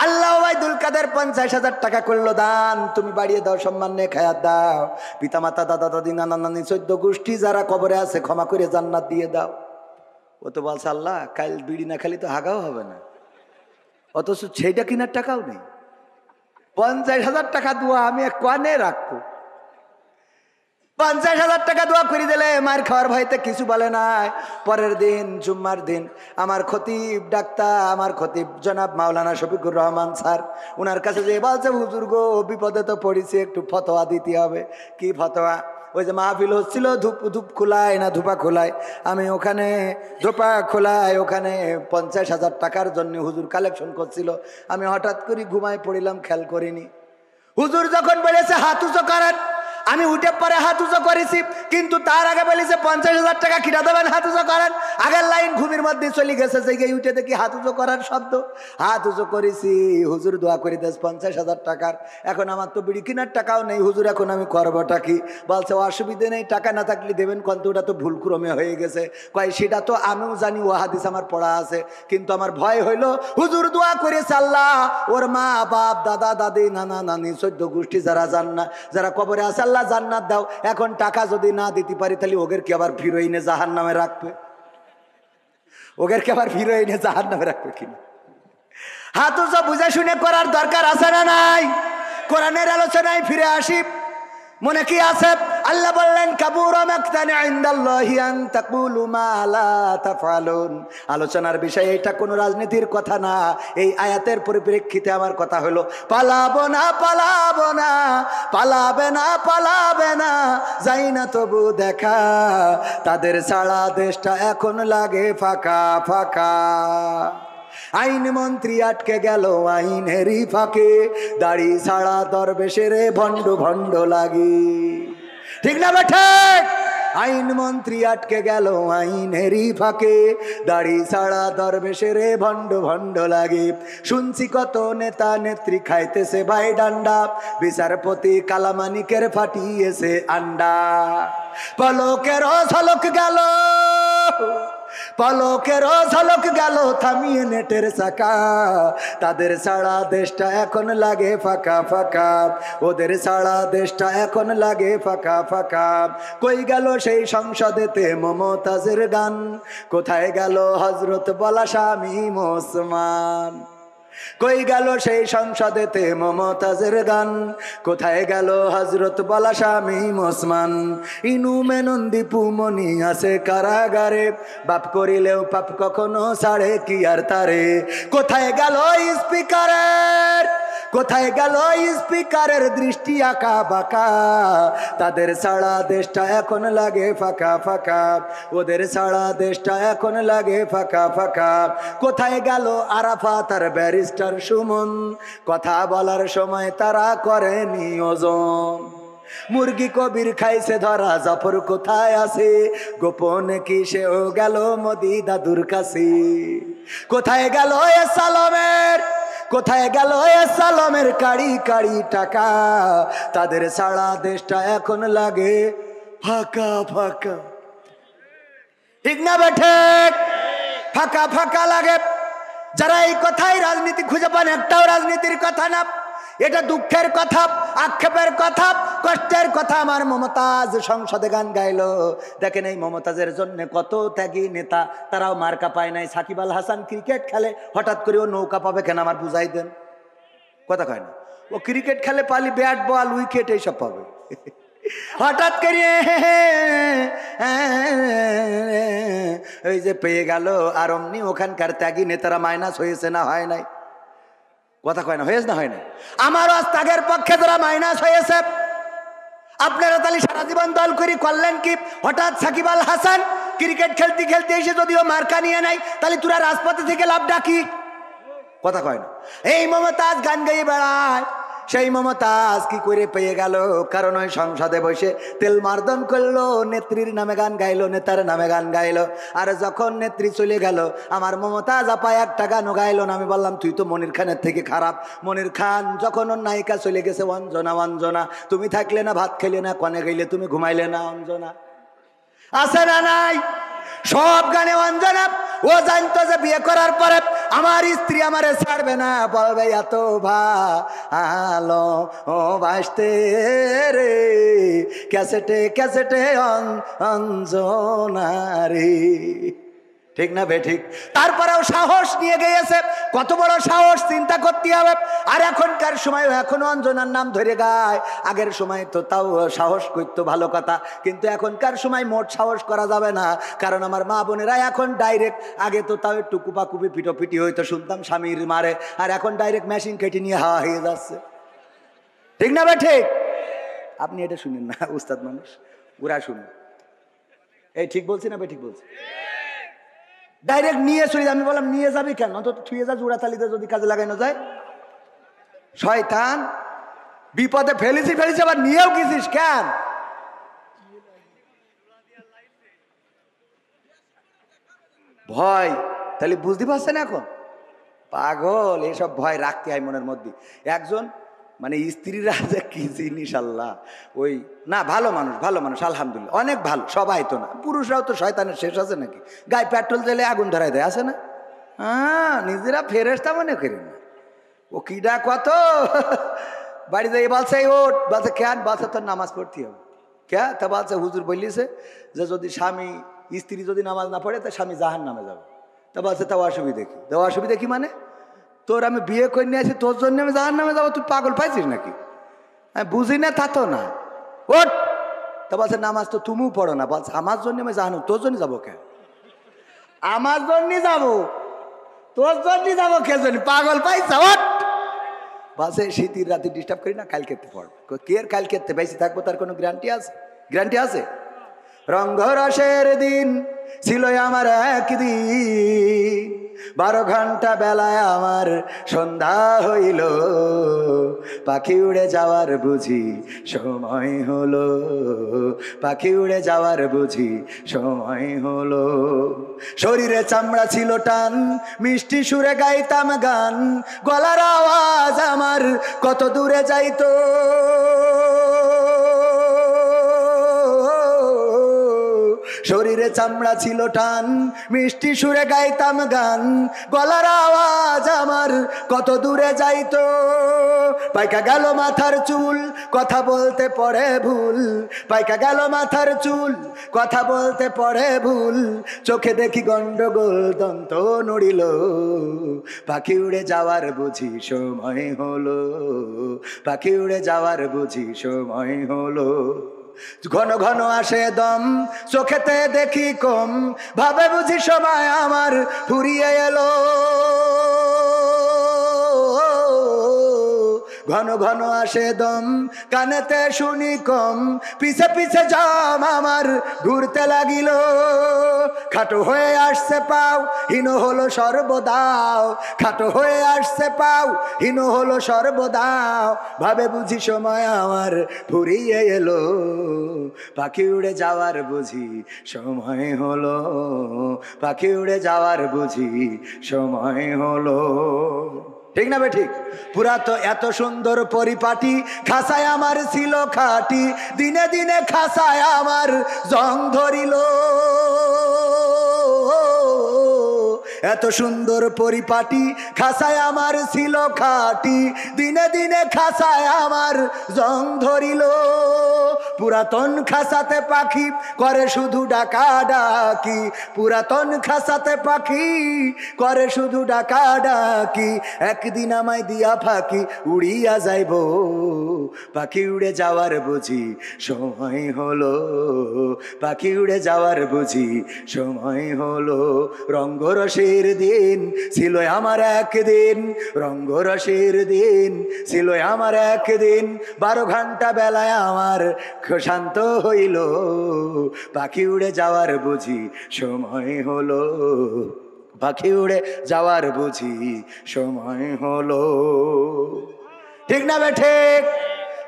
S1: আল্লাহ ওবায়দুল কাদের 50,000 টাকা করলো দান, তুমি বাড়িয়ে দাও, সম্মান নিয়ে খায়াত দাও। পিতা মাতা, দাদা দাদি, নানা নানি, 14 গোষ্ঠী যারা কবরে আছে ক্ষমা করে জান্নাত দিয়ে দাও। ও তো বলছে আল্লাহ কাল বিড়ি না খালি তো হাগাও হবে না, অথচ সেইটা কিনার টাকাও নেই। 50,000 টাকা দোয়া আমি কানে রাখবো। 50,000 টাকা দোয়া করে দিলে মার খাওয়ার ভয়তে কিছু বলে নাই। পরের দিন জুম্মার দিন আমার খতিব ডাক্তার, আমার খতিব জনাব মাওলানা শফিকুর রহমান স্যার, ওনার কাছে যে বলছে হুজুর গো বিপদে তো পড়েছি, একটু ফতোয়া দিতে হবে। কি ফতোয়া? ওই যে মাহফিল হচ্ছিল ধূপ খোলায় না ধূপা খোলায়, আমি ওখানে ধূপা খোলায় ওখানে 50,000 টাকার জন্য হুজুর কালেকশন করছিল। আমি হঠাৎ করে ঘুমায় পড়িলাম, খেয়াল করিনি। হুজুর যখন বলেছে হাত উঁচু করেন, আমি উঠে পরে হাত উঁচু করেছি, কিন্তু তার আগে বলেছে 50,000 টাকা কিনা দেবেন, হাত উঁচু করেন। আগের লাইন ঘুমের মধ্যে চলে গেছে, সেই উঠে দেখি হাত উঁচু করার শব্দ। হাত উঁচু করেছি, হুজুর দোয়া করে দেশ 50,000 টাকার। এখন আমার তো বিড়ি কেনার টাকাও নেই, হুজুর এখন আমি করবোটা কি? বলছে অসুবিধে নেই, টাকা না থাকলে দেবেন, কিন্তু ওটা তো ভুল ক্রমে হয়ে গেছে। কয় সেটা তো আমিও জানি, ও হাদিস আমার পড়া আছে, কিন্তু আমার ভয় হইলো হুজুর দোয়া করেছে আল্লাহ ওর মা বাপ, দাদা দাদি, নানা নানি, 14 গোষ্ঠী যারা যারা কবরে আছে আল্লাহ জান্নাত দাও। এখন টাকা যদি না দিতে পারি তাহলে ওদের কি আবার ফিরোইনে জাহান নামে রাখবে? ওদের কি আবার ফিরোইনে জাহান নামে রাখবে কিনা? হাত উঁচু বুঝে শুনে করার দরকার আছে না নাই? কোরআনের আলোচনায় ফিরে আসি, মনে কি আছে? আল্লাহ বললেন কাবুরা মাকতান ইনদাল্লাহি আন তাকুলু মা লা তাফআলুন। আলোচনার বিষয় এটা কোনো রাজনীতির কথা না। এই আয়াতের পরিপ্রেক্ষিতে আমার কথা হলো পালাবো না, পালাবো না, পালাবে না, পালাবে না, যাই না তবু দেখা, তাদের ছাড়া দেশটা এখন লাগে ফাঁকা ফাঁকা। আইন মন্ত্রী আটকে গেল আইনেরই ফাঁকে, দাড়ি ছাড়া দরবেশের ভণ্ড ভণ্ড লাগি। ঠিক না বেঠে? আইন মন্ত্রী আটকে গেল আইনেরই ফাঁকে, দাড়ি ছাড়া দরবেশের ভণ্ড ভণ্ড লাগে। শুনছি কত নেতা নেত্রী খাইতেছে ভাই ডান্ডা, বিচারপতি কালামানিকের ফাটিয়েছে আন্ডা। পলকেরও ঝলক গেল, পলকেরও ঝলক গেল থামিয়ে নেটের চাকা, তাদের ছাড়া দেশটা এখন লাগে ফাঁকা ফাঁকা, ওদের ছাড়া দেশটা এখন লাগে ফাঁকা ফাঁকা। কই গেল সেই সংসদেতে মমতাজের গান, কোথায় গেল হজরত বলা শামীম ওসমান? কই গেল সেই সংসদেতে মমতাজের গান, কোথায় গেল হজরত বলা শামীম ওসমান? ইনু মেনন্দি পুমনি আছে কারাগারে, বাপ করিলেও পাপ কখনো ছাড়ে কি আর তারে। কোথায় গেল স্পিকারের, কোথায় গেল স্পিকারের দৃষ্টি আঁকা বাঁকা, তাদের ছাড়া দেশটা এখন লাগে ফাঁকা ফাঁকা, ওদের ছাড়া দেশটা এখন লাগে ফাঁকা ফাঁকা। কোথায় গেল আরাফাত আর ব্যারিস্টার সুমন, কথা বলার সময় তারা করে নিয়োজন? মুরগি কবির খাইছে ধরা, জাফর কোথায় আছে? গোপন কি সেও গেল মোদি দাদুর কাছে? কোথায় গেল এ সালমের, কোথায় গেল এ সালমের কাড়ি কাড়ি টাকা, তাদের সারা দেশটা এখন লাগে ফাঁকা ফাঁকা। ঠিক না বেঠে? ফাঁকা ফাঁকা লাগে। যারা এই কথাই রাজনীতি খুঁজে পান, একটাও রাজনীতির কথা না, এটা দুঃখের কথা, আক্ষেপের কথা, কষ্টের কথা। আমার মমতাজ সংসদে গান গাইলো, দেখেন এই মমতাজের জন্য কত ত্যাগী নেতা, তারাও মার্কা পায় নাই। সাকিব আল হাসান ক্রিকেট খেলে, হঠাৎ করে ও নৌকা পাবে কেন? আমার বুঝাই দেন। কথা কয় না, ও ক্রিকেট খেলে পালি ব্যাট বল উইকেট এইসব পাবে। হঠাৎ করে ওই যে পেয়ে গেল, আর অমনি ওখানকার ত্যাগী নেতারা মাইনাস হয়েছে না হয় নাই? কথা কয় না, হয়েছে না হয় না? আমারও ত্যাগের পক্ষে যারা মাইনাস হয়েছে, আপনারা তাহলে সারা জীবন দল করি করলেন কি? হঠাৎ সাকিব আল হাসান ক্রিকেট খেলতে খেলতে এসে যদিও মার্কা নিয়ে নাই, তাহলে তোরা রাজপথে থেকে লাভটা কি? কথা কয় না। এই মমতাজ গান গাইয়ে বেড়ায়, সেই মমতাজ কি করে পেয়ে গেল? কারণ ওই সংসদে বসে তেল মার্দন করলো, নেত্রীর নামে গান গাইলো, নেতার নামে গান গাইলো। আর যখন নেত্রী চলে গেল, আমার মমতাজ আপা একটা গানও গাইলো না। আমি বললাম তুই তো মনির খানের থেকে খারাপ। মনির খান যখন ওর নায়িকা চলে গেছে, অঞ্জনা অঞ্জনা তুমি থাকলে না ভাত খেলে না, কনে গেলে তুমি ঘুমাইলে না, অঞ্জনা আছে না নাই? সব গানে অঞ্জনা। ও জানতো যে বিয়ে করার পরে আমার স্ত্রী আমারে ছাড়বে না, বলবে এত ভালো ও বাসতে রে, ক্যাসেটে ক্যাসেটে অঞ্জনা রে। ঠিক না বে ঠিক? তারপরেও সাহস নিয়ে গিয়েছে। কত বড় সাহস চিন্তা করতে হবে। আর এখনকার সময় এখনো অঞ্জনার নাম ধরে গায়। আগের সময় তো তাও সাহস করতো, ভালো কথা। কিন্তু এখনকার সময় মোট সাহস করা যাবে না, কারণ আমার মা বোনেরা এখন ডাইরেক্ট, আগে তো তাও একটু কুপাকুপি পিটোপিটি হইতো, শুনতাম স্বামীর মারে, আর এখন ডাইরেক্ট মেশিন কেটে নিয়ে হাওয়া হয়ে যাচ্ছে। ঠিক না বে ঠিক? আপনি এটা শুনেন না, উস্তাদ মানুষ, ওরা শুনুন। এই ঠিক বলছি না বে ঠিক বলছি? ডাইরেক্ট নিয়ে চলে। আমি বললাম নিয়ে যাবি কেন? তো ছুঁয়ে যা, জোড়া তালিতে যদি কাজে লাগানো যায়। শয়তান, বিপদে ফেলেছি আবার নিয়েও গেছিস কেন? ভয়, তাহলে বুঝতে পারছেন এখন? পাগল, এসব ভয় রাখতে হয় মনের মধ্যে। একজন মানে স্ত্রীরা যে কি জিনিস আল্লাহ, ওই না ভালো মানুষ, ভালো মানুষ আলহামদুলিল্লাহ, অনেক ভালো, সবাই তো না। পুরুষরাও তো শয়তানের শেষ আছে নাকি? গায়ে পেট্রোল দিলে আগুন ধরাই দেয়, আছে না? হ্যাঁ, নিজেরা ফেরেশতা মনে করেন না। ও কিডা কত বাড়ি যাই বলছে ওট, বলছে কেন? বলছে তোর নামাজ পড়তে হবে। কে? তা বলছে হুজুর বললিছে যে যদি স্বামী স্ত্রী যদি নামাজ না পড়ে তা স্বামী জাহান নামে যাবে। তা বলছে তাও অসুবিধা কি? তাও অসুবিধা কি মানে? তোর আমি বিয়ে করে নিয়ে আসি, তোর জন্য আমি জাহান নামে যাবো? তুই পাগল পাইছিস নাকি? আমি বুঝি না, তা তো না। ওট। তা বলছে নামাজ তো তুমিও পড়ো না। বলছে আমার জন্য আমি জাহান, তোর জন্য যাবো কে? আমার জন্য যাবো, তোর জন্য যাবো কে জন্য? পাগল পাইছা? ওট। বলছে শীতের রাতে ডিস্টার্ব করি না, কাল কেটে পড়। কে কাল কেটে বেশি থাকবো তার কোনো গ্যারান্টি আছে? গ্যারান্টি আছে? রঙ্গরসের দিন ছিল আমার একদিন, 12 ঘন্টা বেলায় আমার সন্ধ্যা হইল, পাখি উড়ে যাওয়ার বুঝি সময় হলো, পাখি উড়ে যাওয়ার বুঝি সময় হলো। শরীরে চামড়া ছিল টান, মিষ্টি সুরে গাইতাম গান, গলার আওয়াজ আমার কত দূরে যাইতো। শরীরে চামড়া ছিল টান, মিষ্টি সুরে গাইতাম গান, গলার আওয়াজ আমার কত দূরে যাইতো। পাইকা গেল মাথার চুল, কথা বলতে পড়ে ভুল, পাইকা গেল মাথার চুল, কথা বলতে পড়ে ভুল, চোখে দেখি গন্ডগোল, দন্ত নড়িল, পাখি উড়ে যাওয়ার বুঝি সময় হলো, পাখি উড়ে যাওয়ার বুঝি সময় হলো। ঘন ঘন আসে দম, চোখেতে দেখি কম, ভাবে বুঝি সময় আমার ফুরিয়ে এলো। ঘন ঘন আসে দম, কানেতে শুনি কম, পিছে পিছে জাম আমার ঘুরতে লাগিল। খাটো হয়ে আসছে পাও, হীন হলো সর্বদাও। খাটো হয়ে আসছে পাও, হীন হলো সর্বদাও। ভাবে বুঝি সময় আমার ফুরিয়ে এলো, পাখি উড়ে যাওয়ার বুঝি সময় হলো, পাখি উড়ে যাওয়ার বুঝি সময় হলো। ঠিক না বে ঠিক? পুরা তো এত সুন্দর পরিপাটি, খাসায় আমার ছিল খাটি, দিনে দিনে খাসায় আমার জং ধরিল। এত সুন্দর পরিপাটি, খাসায় আমার ছিল খাটি, দিনে দিনে খাসায় আমার জং ধরিল। পুরাতন খাসাতে পাখি করে শুধু ডাকা ডাকি, পুরাতন খাসাতে পাখি করে শুধু ডাকা ডাকি। একদিন আমায় দিয়া ফাঁকি উড়িয়া যাইব, পাখি উড়ে যাওয়ার বুঝি সময় হলো, পাখি উড়ে যাওয়ার বুঝি সময় হলো। রঙ্গরসের দিন ছিল আমার একদিন, রঙ্গরসের দিন ছিল আমার একদিন। 12 ঘন্টা বেলায় আমার শান্ত হইল, পাখি উড়ে যাওয়ার বুঝি সময় হলো, পাখি উড়ে যাওয়ার বুঝি সময় হলো। ঠিক না বে ঠিক?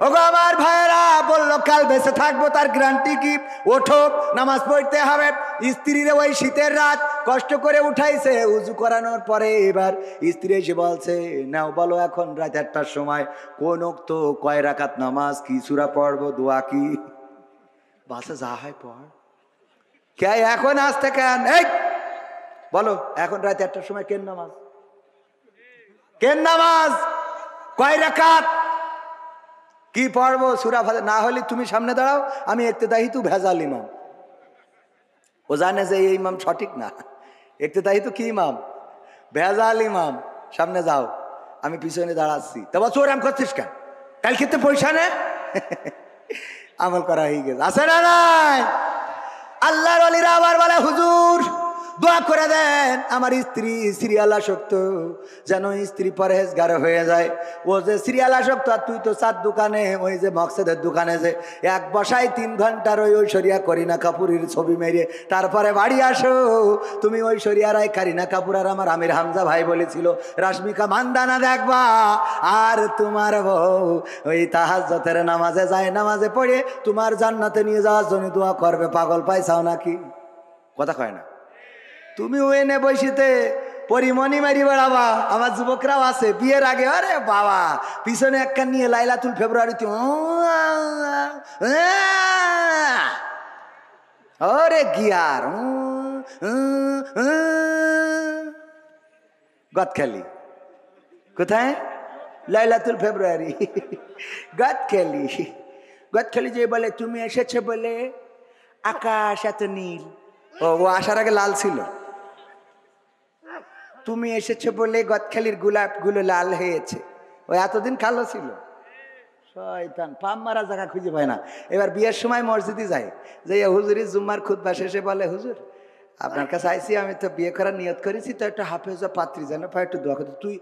S1: ওগো আমার ভাইয়েরা, বললো কাল বেঁচে থাকবো তার গ্যারান্টি কি? ওঠো, নামাজ পড়তে হবে। স্ত্রীর ওই শীতের রাত কষ্ট করে উঠাইছে, উজু করানোর পরে এবার স্ত্রী এসে বলছে, নাও বলো এখন রাত 1টার সময় কোন ওক্ত কয় রাকাত নামাজ, কি সূরা পড়বো, দোয়া কি? বাসে যা হয় পড়, কে এখন আসতে কেন? এই বলো এখন রাত 1টার সময় কেন নামাজ, কেন নামাজ, কয় রাকাত, কি পড়বো, সূরা ফাতিহা? না হলে তুমি সামনে দাঁড়াও, আমি ইক্তেদাহি তু ভেজাল ইমাম। ও জানে যে এই ইমাম সঠিক না, ইক্তেদাহি তো কি ইমাম, ভেজাল ইমাম। সামনে যাও, আমি পিছনে দাঁড়াচ্ছি। তবে চোরাম করছিস কেন, কাল খেতে পয়সা নে। আমল করা হয়ে গেছে, আছে না নাই? আল্লাহর ওলিরা আবার বলে, হুজুর দোয়া করে দেন আমার স্ত্রী সিরিয়াল আসক্ত, যেন স্ত্রী পরহেজগার হয়ে যায়। ও যে সিরিয়াল আসক্ত, আর তুই তো চার দোকানে, ওই যে মকসেদের দোকানে যে এক বসায় 3 ঘন্টার ওই ঐশ্বরিয়া করিনা কাপুরের ছবি মেরে তারপরে বাড়ি আসো। তুমি ঐশ্বরিয়া রায়, কারিনা কাপুর আর আমার আমির হামজা ভাই বলেছিল রাশমিকা মান্দানা দেখবা, আর তোমার বউ ওই তাহাজ্জুদের নামাজে যায়, নামাজে পড়ে তোমার জান্নাতে নিয়ে যাওয়ার জন্য দোয়া করবে। পাগল পাইছাও নাকি? কথা কয় না। তুমি ওই নে বসিতে পরিমণি মারি বেড়াবা, আমার যুবকরাও আছে বিয়ের আগে, আরে বাবা পিছনে একখান নিয়ে লাইলাতুল ফেব্রুয়ারিতে ওরে গিয়ার গদখালি, কোথায়? লাইলাতুল ফেব্রুয়ারি গদখালি। গদখালি যে বলে তুমি এসেছে বলে আকাশ এত নীল, ও আসার আগে লাল ছিল। তুমি এসেছো বলে গদখালির গোলাপ গুলো লাল হয়েছে, ও এতদিন কালো ছিল। শয়তান পাম মারা জায়গা খুঁজে পায় না। এবার বিয়ের সময় মসজিদে যায়, যে হুজুরি জুম্মার খুতবা শেষে বলে, হুজুর আপনার কাছে আইসি, আমি তো বিয়ে করার নিয়ত করেছি, তো একটা হাফেজা পাত্রী যেন পাই, একটু দোয়া করতে। তুই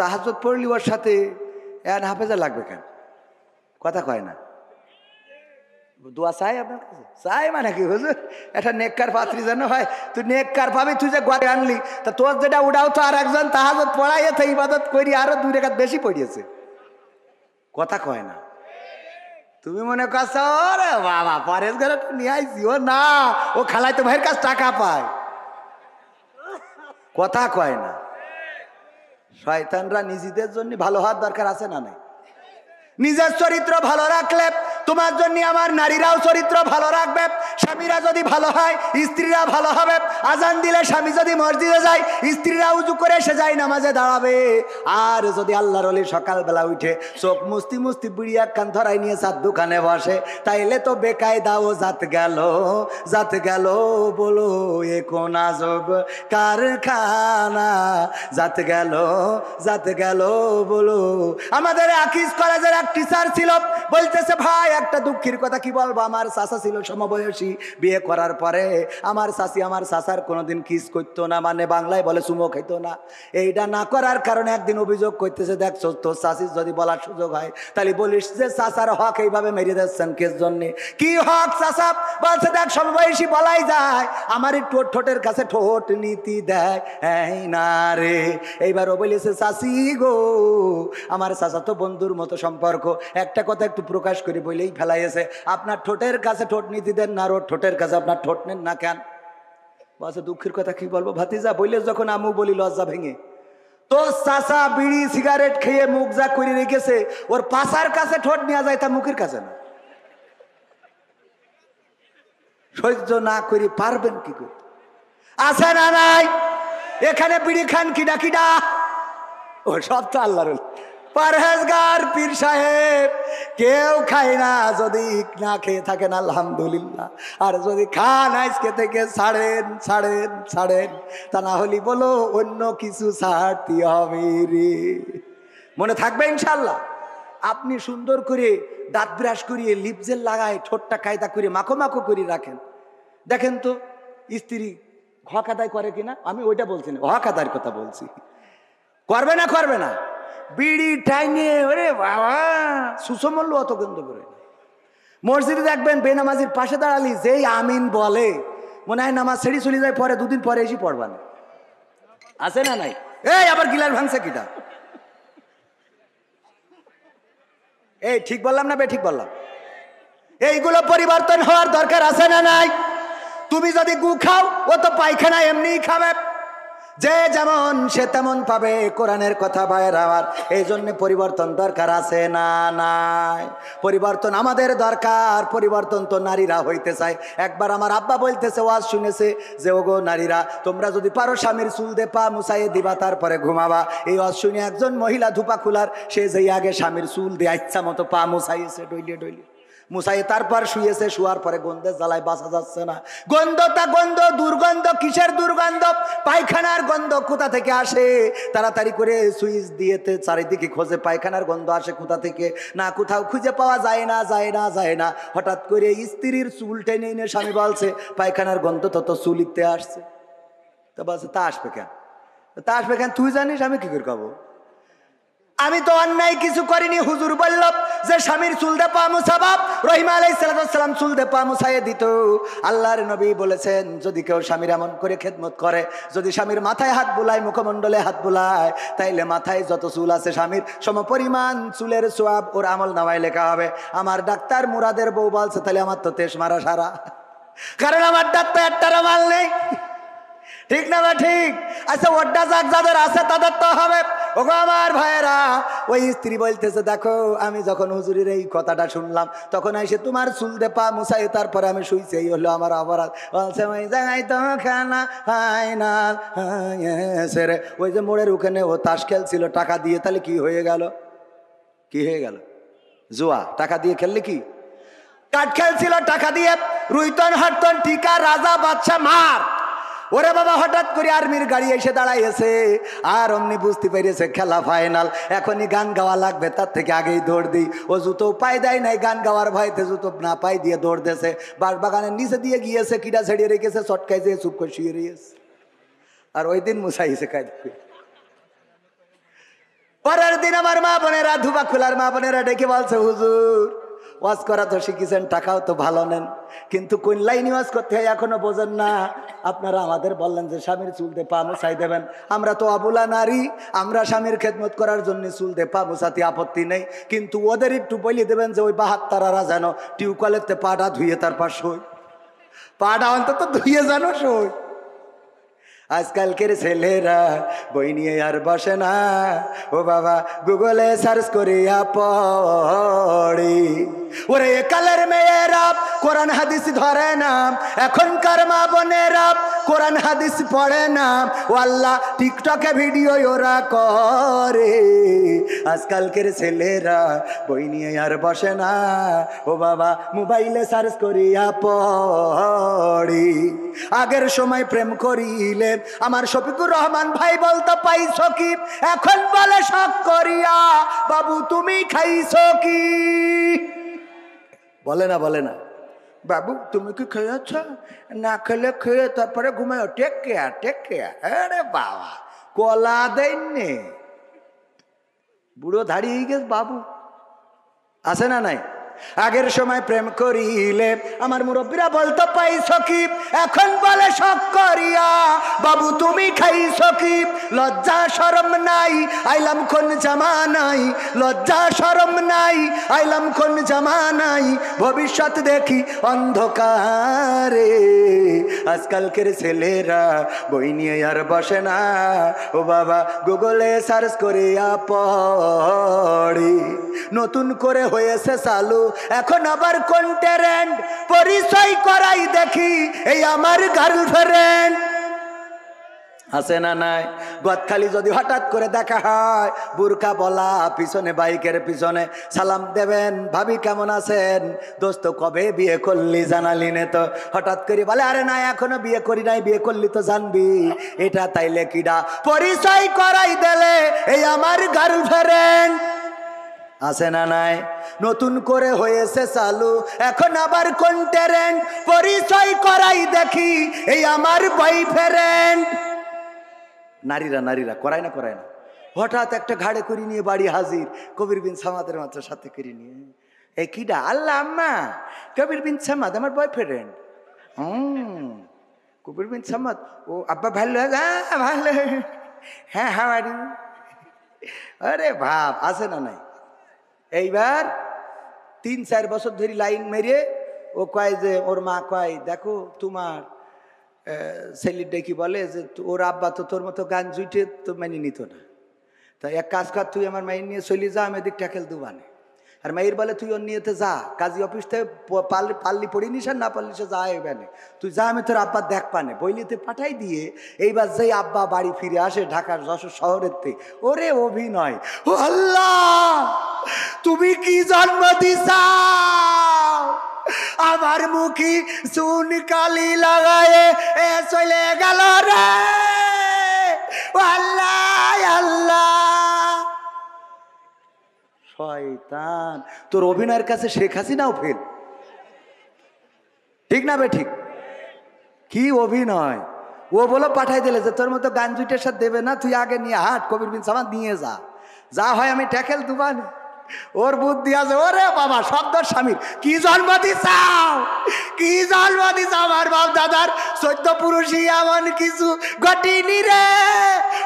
S1: তাহাজ্জুদ পড়লি, ওর সাথে হাফেজা লাগবে কেন? কথা কয় না। দোয়া চাই আপনার কাছে, চাই মানে কি হুজুর একটা নেককার পাত্রী যেন হয়। তুই নেককার পাবি, তুই যে গোয়ারে আনলি, তা তোর যেটা উড়াও তো আর একজন তাহাজ্জুদ পড়াইতে ইবাদত করি আরো 2 রাকাত বেশি পড়িয়েছে। কথা কয় না। তুমি মনে করছো রে বাবা পরেশ ঘরে নিয়ে আইছি, ও না, ও খালাই তো ভাইয়ের কাছে টাকা পায়। কথা কয় না। শয়তানরা নিজেদের জন্য ভালো হওয়ার দরকার আছে না নাই? নিজের চরিত্র ভালো রাখলে তোমার জন্য আমার নারীরাও চরিত্র ভালো রাখবে। স্বামীরা যদি ভালো হয় স্ত্রীরা ভালো হবে। আজান দিলে স্বামী যদি মসজিদে যায়, স্ত্রীরা উজু করে এসে যায় নামাজে দাঁড়াবে। আর যদি আল্লাহর ওলি সকালবেলা উঠে চোখ মুস্তি মুস্তি বিড়ি একখান ধরাই নিয়ে চার দোকানে বসে, তাইলে তো বেকায়দাও জাত গেল বলো এ কোন আজব কারখানা, জাত গেল বলো। আমাদের আকিজ কলেজের এক টিচার ছিল, বলতেছে ভাই একটা দুঃখের কথা কি বলবো, আমার চাচা ছিল সমবয়সী, বিয়ে করার পরে আমার চাচি আমার চাচার কোনোদিন কিস করতো না, মানে বাংলায় বলে চুমো খাইতো না। এইটা না করার কারণে একদিন অভিযোগ করতেছে, দেখছো তোর চাচির যদি বলার সুযোগ হয় তাহলে বলিস যে চাচার হক এইভাবে মেরে দিচ্ছেন কেস জন্যে। কি হক চাচা? বলছে দেখ সমবয়সী বলাই যায়, আমারই ঠোঁটের কাছে ঠোঁট নীতি দেয় এই না রে। এইবার ও বলেছে চাচি গো, আমার চাচা তো বন্ধুর মতো সম্পর্ক, একটা কথা একটু প্রকাশ করে বলেই ফেলাইছে, আপনার ঠোঁটের কাছে ঠোঁট নীতি দেন না, ওর ঠোঁটের কাছে আপনার ঠোঁট নেন না কেন? বলছে দুঃখের কথা কি বলবো ভাতিজা, বললে যখন আমু বলি লজ্জা ভেঙে। তো চাচা বিড়ি সিগারেট খেয়ে মুখ যা করে রেখেছে, ওর পাশার কাছে ঠোঁট নেওয়া যায়, তা মুখের কাছে না। সহ্য না করে পারবেন কি করে? আছে না নাই? এখানে বিড়ি খান কিডা কিডা? ও সব তো আল্লাহর পরহেজগার পীর সাহেব, কেউ খায় না যদি না খেয়ে থাকেন আলহামদুলিল্লাহ, আর যদি খান আজকে থেকে ছাড়েন ছাড়েন ছাড়েন, তা না হলে বলো অন্য কিছু ছাড়তে হবে রে। মনে থাকবে ইনশাল্লাহ। আপনি সুন্দর করে দাঁত ব্রাশ করিয়ে লিপজেল লাগায় ঠোঁটটা কায়দা করে মাখো মাখো করে রাখেন, দেখেন তো স্ত্রী হক আদায় করে কিনা। আমি ওইটা বলছি না, হক আদায়ের কথা বলছি। করবে না করবে না? বিড়ি টাইনে ওরে বাবা সুসমল্য অত গন্ধ করে। মসজিদে দেখবেন বেনামাজির পাশে দাঁড়ালি যেই আমিন বলে মনে হয় নামাজ ছেড়ে চলে যায়, পরে দুদিন পরে এসে পড়বা না। আছে না নাই? এই আবার গিলার ভাঙছে কিটা? এই ঠিক বললাম না বে ঠিক বললাম? এইগুলো পরিবর্তন হওয়ার দরকার আছে না নাই? তুমি যদি গু খাও, ও তো পায়খানা এমনি খাবে, যে যেমন সে তেমন পাবে, কোরআনের কথা বাইরে আবার। এই জন্য পরিবর্তন দরকার আছে না নাই? পরিবর্তন আমাদের দরকার। পরিবর্তন তো নারীরা হইতে চায়। একবার আমার আব্বা বলতেছে, ওয়াজ শুনেছে যে ওগো নারীরা, তোমরা যদি পারো স্বামীর চুল দে পা মুছাইয়ে দিবা, তারপরে ঘুমাবা। এই ওয়াজ শুনে একজন মহিলা ধুপা খুলার, সে যেই আগে স্বামীর চুল দিয়ে ইচ্ছা মতো পা মুছাইয়েছে, ডইলে ডইলে মুসাই, তারপর শুয়েছে, শুয়ার পরে গন্ধের জ্বালায় বাঁচা যাচ্ছে না। গন্ধটা গন্ধ, দুর্গন্ধ। কিসের দুর্গন্ধ? পায়খানার গন্ধ। কোথা থেকে আসে? তাড়াতাড়ি করে সুইচ দিয়েতে চারিদিকে খোঁজে, পায়খানার গন্ধ আসে কোথা থেকে না, কোথাও খুঁজে পাওয়া যায় না যায় না যায় না। হঠাৎ করে স্ত্রীর চুল টেনে এনে স্বামী বলছে, পায়খানার গন্ধ তো চুলিতে আসছে। তা বলছে তা আসবে কেন? তা আসবে কেন তুই জানিস, আমি কি করে খাবো? আমি তো অন্যায় কিছু করিনি। হুজুর বলল যে স্বামীর চুল দে পা মুছাবা। রহিমা আলাইহিস সালাম চুল দে পা মুছাইয়ে দিত। আল্লাহর নবী বলেছেন, যদি কেউ স্বামীর এমন করে খেদমত করে, যদি স্বামীর মাথায় হাত বুলায়, মুখমণ্ডলে হাত বুলায়, তাইলে মাথায় যত চুল আছে স্বামীর সমপরিমাণ চুলের সোয়াব ওর আমল নামায় লেখা হবে। আমার ডাক্তার মুরাদের বউ বলছে, তাহলে আমার তো তেজ মারা সারা, কারণ আমার ডাক্তার একটারও মাল নেই। ঠিক না বা ঠিক? আচ্ছা ওটা যাক যাদের আছে তাদের তো হবে। ওগো আমার ভাইয়েরা, ওই স্ত্রী বলতেছে, দেখো আমি যখন হুজুরের এই কথাটা শুনলাম, তখন এসে তোমার চুল দে পা মুছাই, তারপরে আমি শুইছি, এই হলো আমার অপরাধ। বলছে ওই জায়গায় তো খানা ফাইনাল হয়েছে রে। ওই যে মোড়ের ওখানে ও তাস খেলছিল টাকা দিয়ে, তাহলে কি হয়ে গেল? কি হয়ে গেল? জুয়া। টাকা দিয়ে খেললে কি? কাঠ খেলছিল টাকা দিয়ে, রুইতন হাটতন টিকা রাজা বাদশা মার। ওরে বাবা, হঠাৎ করে আর্মির গাড়ি এসে দাঁড়াইছে, আর অমনি বুঝতে পেরেছে খেলা ফাইনাল, এখনই গান গাওয়া লাগবে, তার থেকে আগেই দৌড় দিই। ও জুতো পাই দেয় নাই, গান গাওয়ার ভয়তে জুতো না পাই দিয়ে দৌড় দিয়েছে। বাঁশবাগানের নিচে দিয়ে গিয়েছে, কিটা ছেড়িয়ে রেখেছে, চটকাই দিয়ে চুপ করে শুয়ে রয়েছে। আর ওই দিন মুছাইছে কাজ। পরের দিন আমার মা বোনেরা, ধুবা খোলার মা বোনেরা ডেকে বলছে, হুজুর ওয়াজ করা তো শিখেছেন, টাকাও তো ভালো নেন, কিন্তু কোন লাইনে ওয়াজ করতে হয় এখনো বোঝেন না। আপনারা আমাদের বললেন যে স্বামীর চুল দিয়ে পা মুছাই দেবেন। আমরা তো অবলা নারী, আমরা স্বামীর খেদমত করার জন্য চুল দিয়ে পা মুছাতে আপত্তি নেই, কিন্তু ওদের একটু বলে দেবেন যে ওই বাহাত্তারা যেন টিউবওয়েলের পাটা ধুয়ে তারপর শোয়, পাটা অন্তত ধুয়ে যেন শোয়। আজকালকের ছেলেরা বই নিয়ে আর বসে না, ও বাবা গুগলে সার্চ করিয়া পড়ে। ওরে কালের মেয়েরা কোরআন হাদিস ধরে না, এখনকার মা বোনেরা কোরআন হাদিস পড়ে না, ও আল্লাহ টিকটকে ভিডিও ওরা করে। আজকালকের ছেলেরা বই নিয়ে আর বসে না, ও বাবা মোবাইলে সার্চ করিয়া পড়ে। আগের সময় প্রেম করিলে আমার শফিকুর রহমান ভাই বলতো পাইছো কি, এখন বলে শখ করিয়া বাবু তুমি খাইছো কি। বলে না বলে না, বাবু তুমি কি খেয়েছ? না খেলে খেয়ে তারপরে ঘুমায়, টেক কেয়ার টেক কেয়ার। আরে বাবা, কলা দেননি, বুড়ো দাঁড়িয়ে গেছে বাবু। আছে না নাই? আগের সময় প্রেম করিলে আমার মুরব্বীরা বলতো পাইছ কি, এখন বলে শখ করিয়া বাবু তুমি খাইছ কি? লজ্জা শরম নাই, আইলাম কোন জামানাই, লজ্জা শরম নাই, আইলাম কোন জামানাই, ভবিষ্যৎ দেখি অন্ধকারে। আজকালকের ছেলেরা বই নিয়ে আর বসে না, ও বাবা গুগলে সার্চ করিয়া পড়ে। নতুন করে হয়েছে চালু এখন আবার কোন ট্রেন্ড, পরিচয় করাই দেখি এই আমার গার্লফ্রেন্ড। আছে না নাই? গদখালি যদি হঠাৎ করে দেখা হয়, বুরকা বলা, পিছনে বাইকের পিছনে সালাম দেবেন, ভাবি কেমন আছেন, দোস্ত কবে বিয়ে করলি জানালি নে তো, হঠাৎ করে বলে আরে না এখনো বিয়ে করি নাই, বিয়ে করলি তো জানবি। এটা তাইলে কিডা? পরিচয় করাই দিলে এই আমার গার্লফ্রেন্ড। আছে না নাই? নতুন করে হয়েছে চালু এখন আবার কোন ট্রেন্ড, পরিচয় করাই দেখি এই আমার বয়ফ্রেন্ড। নারীরা নারীরা করায় না করায় না। হঠাৎ একটা ঘাড়ে করে নিয়ে বাড়ি হাজির, কবির বিন সামাদের মাত্র সাথে করে নিয়ে, এই কিডা? আল্লাহ আম্মা, কবির বিন সামাদ আমার বয়ফ্রেন্ড। কবির বিন সামাদ, ও আব্বা ভালো? ভালো। হ্যাঁ হাওয়ারি। আরে ভাব, আছে না নাই? এইবার 3-4 বছর ধরে লাইন মেরে ও কয় যে, ওর মা কয় দেখো তোমার ছেলেটা কি বলে যে ওর আব্বা তো তোর মতো গান জুইটে তো মেনে নিত না, তা এক কাজ কর, তুই আমার মাইন নিয়ে চলে যা, আমি এদিক ট্যাকেল দুবানে। আর মাইর বলে তুই ওর নিয়েতে যা, কাজী অফিস থেকে পাল্লি পড়ি নিস আর না পারলি সে যা এবানে, তুই যা, আমি তোর আব্বা দেখ পানে বইলিতে পাঠাই দিয়ে। এইবার যেই আব্বা বাড়ি ফিরে আসে ঢাকার যশোর শহরের থেকে, ওরে অভিনয়, ও আল্লাহ তুমি কি জন্ম দিছাও, আমার মুখী চুন কালি লাগায় এ চলে গেল রে, ও আল্লাহ আল্লাহ। শয়তান, তোর অভিনয়ের কাছে শেখ হাসিনাও ফেল। ঠিক না বে ঠিক? কি অভিনয়! ও বলো পাঠাই দিলে যে তোর মতো গান জুটের সাথে দেবে না, তুই আগে নিয়ে হাট, কবির বিন সামাদ নিয়ে যা, যা হয় আমি ট্যাকেল দুবান। ওর বুদ্ধি আছে, ওরে বাবা শব্দর স্বামীর কি জন্ম দিছাও, কি জন্ম দিছাও, আমার বাপ দাদার 14 পুরুষই এমন কিছু ঘটিনি রে,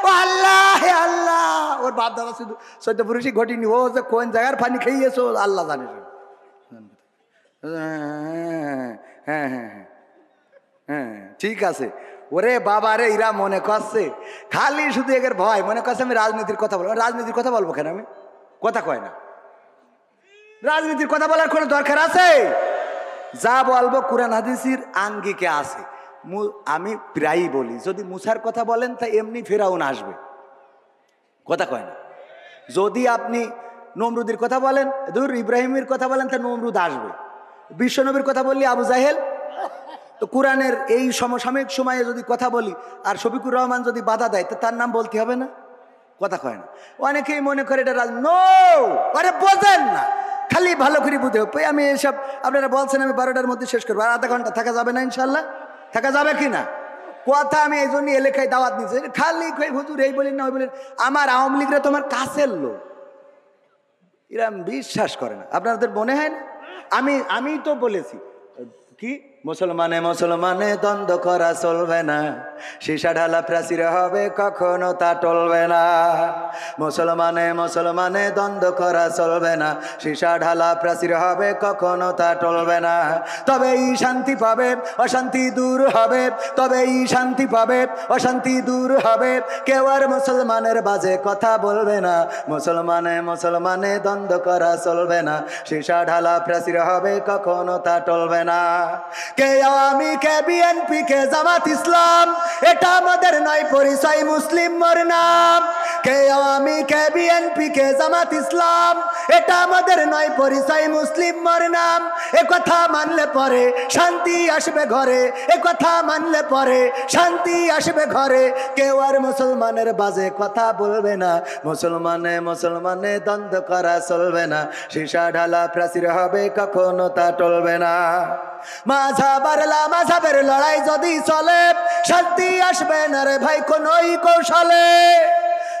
S1: ও আল্লাহ আল্লাহ। ওর বাপ দাদা শুধু 14 পুরুষই ঘটিনি, ও যে কোন জায়গার পানি খেয়েছো আল্লাহ জানে। হ্যাঁ হ্যাঁ হ্যাঁ হ্যাঁ ঠিক আছে। ওরে বাবা রে, এরা মনে করছে খালি শুধু এদের ভয়, মনে করছে আমি রাজনীতির কথা বলবো। রাজনীতির কথা বলবো কেন? আমি কথা কয় না, রাজনীতির কথা বলার কোনো দরকার আছে? যা বলবো কোরআন হাদিসের আঙ্গিকে আছে। আমি প্রায়ই বলি, যদি মুসার কথা বলেন তা এমনি ফেরাউন আসবে, কথা কয় না। যদি আপনি নমরুদের কথা বলেন, ধর ইব্রাহিমের কথা বলেন, তা নমরুদ আসবে। বিশ্বনবীর কথা বললি আবু জাহেল। তো কোরআনের এই সমসাময়িক সময়ে যদি কথা বলি আর শফিকুর রহমান যদি বাধা দেয়, তো তার নাম বলতে হবে না, কথা কয় না। অনেকেই মনে করে এটা নো, আরে বোঝেন না, খালি ভালো করে বুঝে। আমি এসব আপনারা বলছেন আমি 12টার মধ্যে শেষ করবো, আর আধা ঘন্টা থাকা যাবে না? ইনশাল্লাহ থাকা যাবে কি না? কথা আমি এই জন্য এলাকায় দাওয়াত নিচ্ছি, খালি কই হুজুর এই বলেন না ওই বলেন। আমার আওয়ামী লীগরা তোমার কাছের লোক, এরা বিশ্বাস করে না। আপনাদের মনে হয় না? আমি তো বলেছি কি, মুসলমানে মুসলমানে দ্বন্দ্ব করা চলবে না, সীসা ঢালা প্রাচীর হবে কখনো তা টলবে না। মুসলমানে মুসলমানে দ্বন্দ্ব করা চলবে না, সীসা ঢালা প্রাচীর হবে কখনো তা টলবে না। তবেই শান্তি পাবে, অশান্তি দূর হবে, তবেই শান্তি পাবে, অশান্তি দূর হবে। কেউ আর মুসলমানের বাজে কথা বলবে না, মুসলমানে মুসলমানে দ্বন্দ্ব করা চলবে না, সীসা ঢালা প্রাচীর হবে কখনো তা টলবে না। কে আওয়ামী, কে বিএনপি, কে জামাত ইসলাম, এটা আমাদের নয় পরিচয়, মুসলিম মোর নাম। কে আওয়ামী, কে বিএনপি, কে জামাত ইসলাম, এটা আমাদের নয় পরিচয়, মুসলিম মোর নাম। এ কথা মানলে পরে শান্তি আসবে ঘরে, এ কথা মানলে পরে শান্তি আসবে ঘরে। কেউ আর মুসলমানের বাজে কথা বলবে না, মুসলমানে মুসলমানে দ্বন্দ্ব করা চলবে না, সীসা ঢালা প্রাচীর হবে কখনো তা টলবে না। মাঝাবের লড়াই যদি চলে, শান্তি আসবে না রে ভাই কোনই কৌশলে।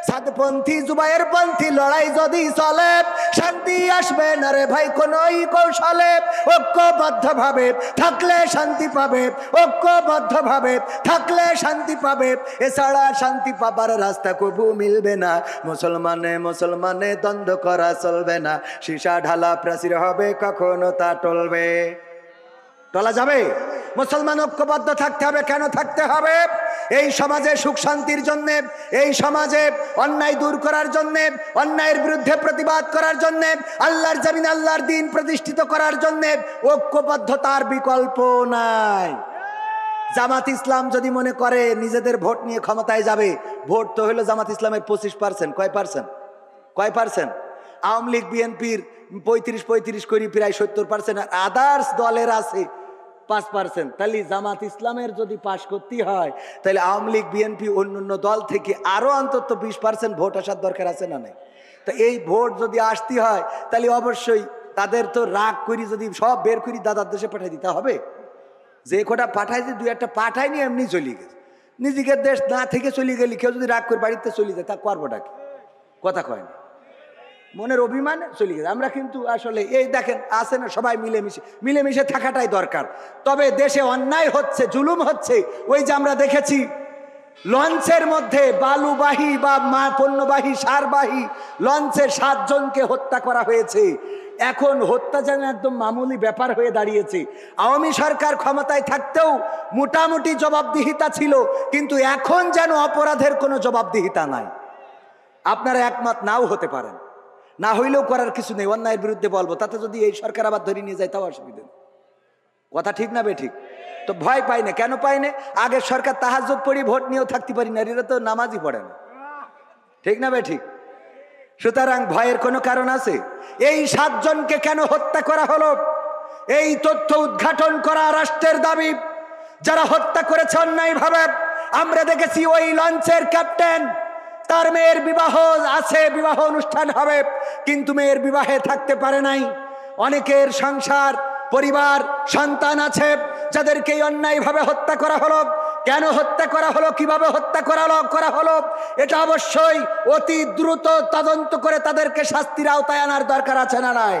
S1: সাদপন্থী জুবায়ের পন্থী লড়াই যদি চলে, শান্তি আসবে না রে ভাই কোনই কৌশলে। ঐক্যবদ্ধ ভাবে থাকলে শান্তি পাবে, ঐক্যবদ্ধ ভাবে থাকলে শান্তি পাবে, এছাড়া শান্তি পাবার রাস্তা কবু মিলবে না। মুসলমানে মুসলমানে দ্বন্দ্ব করা চলবে না, সীসা ঢালা প্রাচীর হবে কখনো তা টলবে। টলা যাবে? মুসলমান ঐক্যবদ্ধ থাকতে হবে। কেন থাকতে হবে? এই সমাজে সুখ শান্তির জন্যে, এই সমাজে অন্যায় দূর করার জন্যে, অন্যায়ের বিরুদ্ধে প্রতিবাদ করার জন্যে, আল্লাহর জমিন আল্লাহর দ্বীন প্রতিষ্ঠিত করার জন্যে ঐক্যবদ্ধতার বিকল্প নাই। জামাত ইসলাম যদি মনে করে নিজেদের ভোট নিয়ে ক্ষমতায় যাবে, ভোট তো হলো জামাত ইসলামের 25%। কয় পার্সেন্ট? আওয়ামী লীগ বিএনপির 35 করি প্রায় 70%, আর আদার্স দলের আছে 5%। তাহলে জামাত ইসলামের যদি পাশ করতে হয়, তাহলে আওয়ামী লীগ বিএনপি অন্যান্য দল থেকে আরো অন্তত 20% ভোট আসার দরকার আছে না নাই? তো এই ভোট যদি আসতে হয়, তাহলে অবশ্যই তাদের তো রাগ করি যদি সব বের করি দাদার দেশে পাঠিয়ে দিতে হবে। যে কটা পাঠাইছে, 2-1টা পাঠায়নি, এমনি চলে গেছে। নিজেদের দেশ না থেকে চলে গেলি, কেউ যদি রাগ করে বাড়িতে চলে যায়, তা করবোটা কি? কথা কয় না, মনের অভিমানে চলে গেছে। আমরা কিন্তু আসলে এই দেখেন আছে না, সবাই মিলেমিশে থাকাটাই দরকার। তবে দেশে অন্যায় হচ্ছে, জুলুম হচ্ছে। ওই যে আমরা দেখেছি লঞ্চের মধ্যে বালুবাহী বা পণ্যবাহী সারবাহী লঞ্চে 7 জনকে হত্যা করা হয়েছে। এখন হত্যা যেন একদম মামুলি ব্যাপার হয়ে দাঁড়িয়েছে। আওয়ামী সরকার ক্ষমতায় থাকতেও মোটামুটি জবাবদিহিতা ছিল, কিন্তু এখন যেন অপরাধের কোনো জবাবদিহিতা নাই। আপনারা একমত নাও হতে পারেন, না হইলেও করার কিছু নেই, অন্যায়ের বিরুদ্ধে বলবো। তাতে যদি এই সরকার আবার ধরে নিয়ে যায় তাও অসুবিধা নেই। কথা ঠিক না বেঠিক? তো ভয় পাই না। কেন পাই না? আগের সরকার তাহাজ্জুদ পড়ি ভোট নিয়েও থাকতে পারি না, এরা তো নামাজই পড়ে না। ঠিক না বেঠিক? সুতরাং ভয়ের কোনো কারণ আছে? এই 7 জনকে কেন হত্যা করা হলো, এই তথ্য উদ্ঘাটন করা রাষ্ট্রের দাবি। যারা হত্যা করেছে অন্যায় ভাবে, আমরা দেখেছি ওই লঞ্চের ক্যাপ্টেন, তার মেয়ের বিবাহ আছে, বিবাহ অনুষ্ঠান হবে, কিন্তু মেয়ের বিবাহে থাকতে পারে নাই। অনেকের সংসার, পরিবার, সন্তান আছে, যাদেরকে অন্যায়ভাবে হত্যা করা হলো। কেন হত্যা করা হলো, কিভাবে হত্যা করা হলো, এটা অবশ্যই অতি দ্রুত তদন্ত করে তাদেরকে শাস্তির আওতায় আনার দরকার আছে না নাই?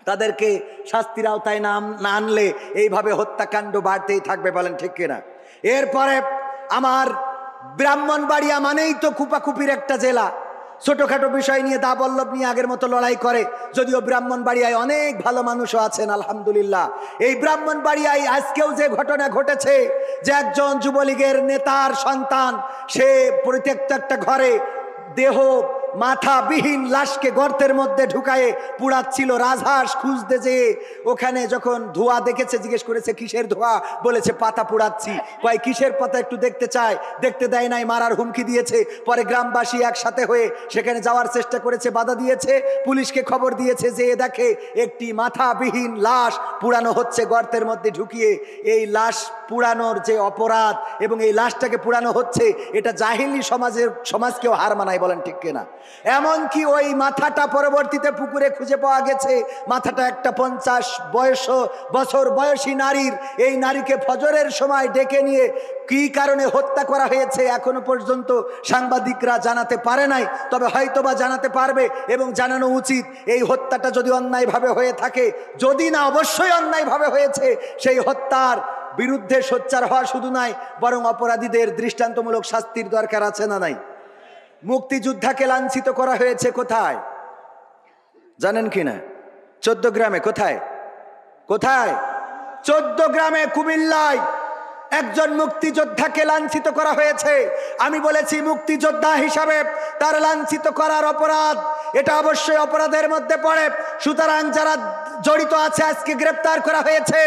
S1: তাদেরকে শাস্তির আওতায় না আনলে এইভাবে হত্যাকাণ্ড বাড়তেই থাকবে। বলেন ঠিক কিনা? এরপরে আমার ব্রাহ্মণবাড়িয়া মানেই তো কুপাকুপির একটা জেলা। ছোটখাটো বিষয় নিয়ে দা বল্লভ নিয়ে আগের মতো লড়াই করে, যদিও ব্রাহ্মণবাড়িয়ায় অনেক ভালো মানুষও আছেন আলহামদুলিল্লাহ। এই ব্রাহ্মণবাড়িয়ায় আজকেও যে ঘটনা ঘটেছে, যে একজন যুবলীগের নেতার সন্তান, সে পরিত্যক্ত একটা ঘরে দেহ মাথাবিহীন লাশকে গর্তের মধ্যে ঢুকায়ে পুড়াচ্ছিল। রাজহাঁস খুঁজতে যেয়ে ওখানে যখন ধোঁয়া দেখেছে, জিজ্ঞেস করেছে কিসের ধোঁয়া, বলেছে পাতা পুড়াচ্ছি। কয় কিসের পাতা একটু দেখতে চায়, দেখতে দেয় নাই, মারার হুমকি দিয়েছে। পরে গ্রামবাসী একসাথে হয়ে সেখানে যাওয়ার চেষ্টা করেছে, বাধা দিয়েছে, পুলিশকে খবর দিয়েছে, যে দেখে একটি মাথাবিহীন লাশ পুড়ানো হচ্ছে গর্তের মধ্যে ঢুকিয়ে। এই লাশ পুড়ানোর যে অপরাধ এবং এই লাশটাকে পুড়ানো হচ্ছে, এটা জাহিলি সমাজকেও হার মানায়। বলেন ঠিক কিনা? এমনকি ওই মাথাটা পরবর্তীতে পুকুরে খুঁজে পাওয়া গেছে। মাথাটা একটা 50 বছর বয়সী নারীর। এই নারীকে ফজরের সময় ডেকে নিয়ে কি কারণে হত্যা করা হয়েছে এখনো পর্যন্ত সাংবাদিকরা জানাতে পারে নাই, তবে হয়তোবা জানাতে পারবে এবং জানানো উচিত। এই হত্যাটা যদি অন্যায়ভাবে হয়ে থাকে, যদি না অবশ্যই অন্যায়ভাবে হয়েছে, সেই হত্যার বিরুদ্ধে সোচ্চার হওয়া শুধু নয়, বরং অপরাধীদের দৃষ্টান্তমূলক শাস্তির দরকার আছে না নাই? মুক্তিযোদ্ধাকে লাঞ্ছিত করা হয়েছে কোথায় জানেন কিনা? 14 গ্রামে। কোথায়? 14 গ্রামে, কুমিল্লায় একজন মুক্তিযোদ্ধাকে লাঞ্ছিত করা হয়েছে। আমি বলেছি মুক্তিযোদ্ধা হিসাবে তার লাঞ্ছিত করার অপরাধ, এটা অবশ্যই অপরাধের মধ্যে পড়ে। সুতরাং যারা জড়িত আছে, আজকে গ্রেপ্তার করা হয়েছে।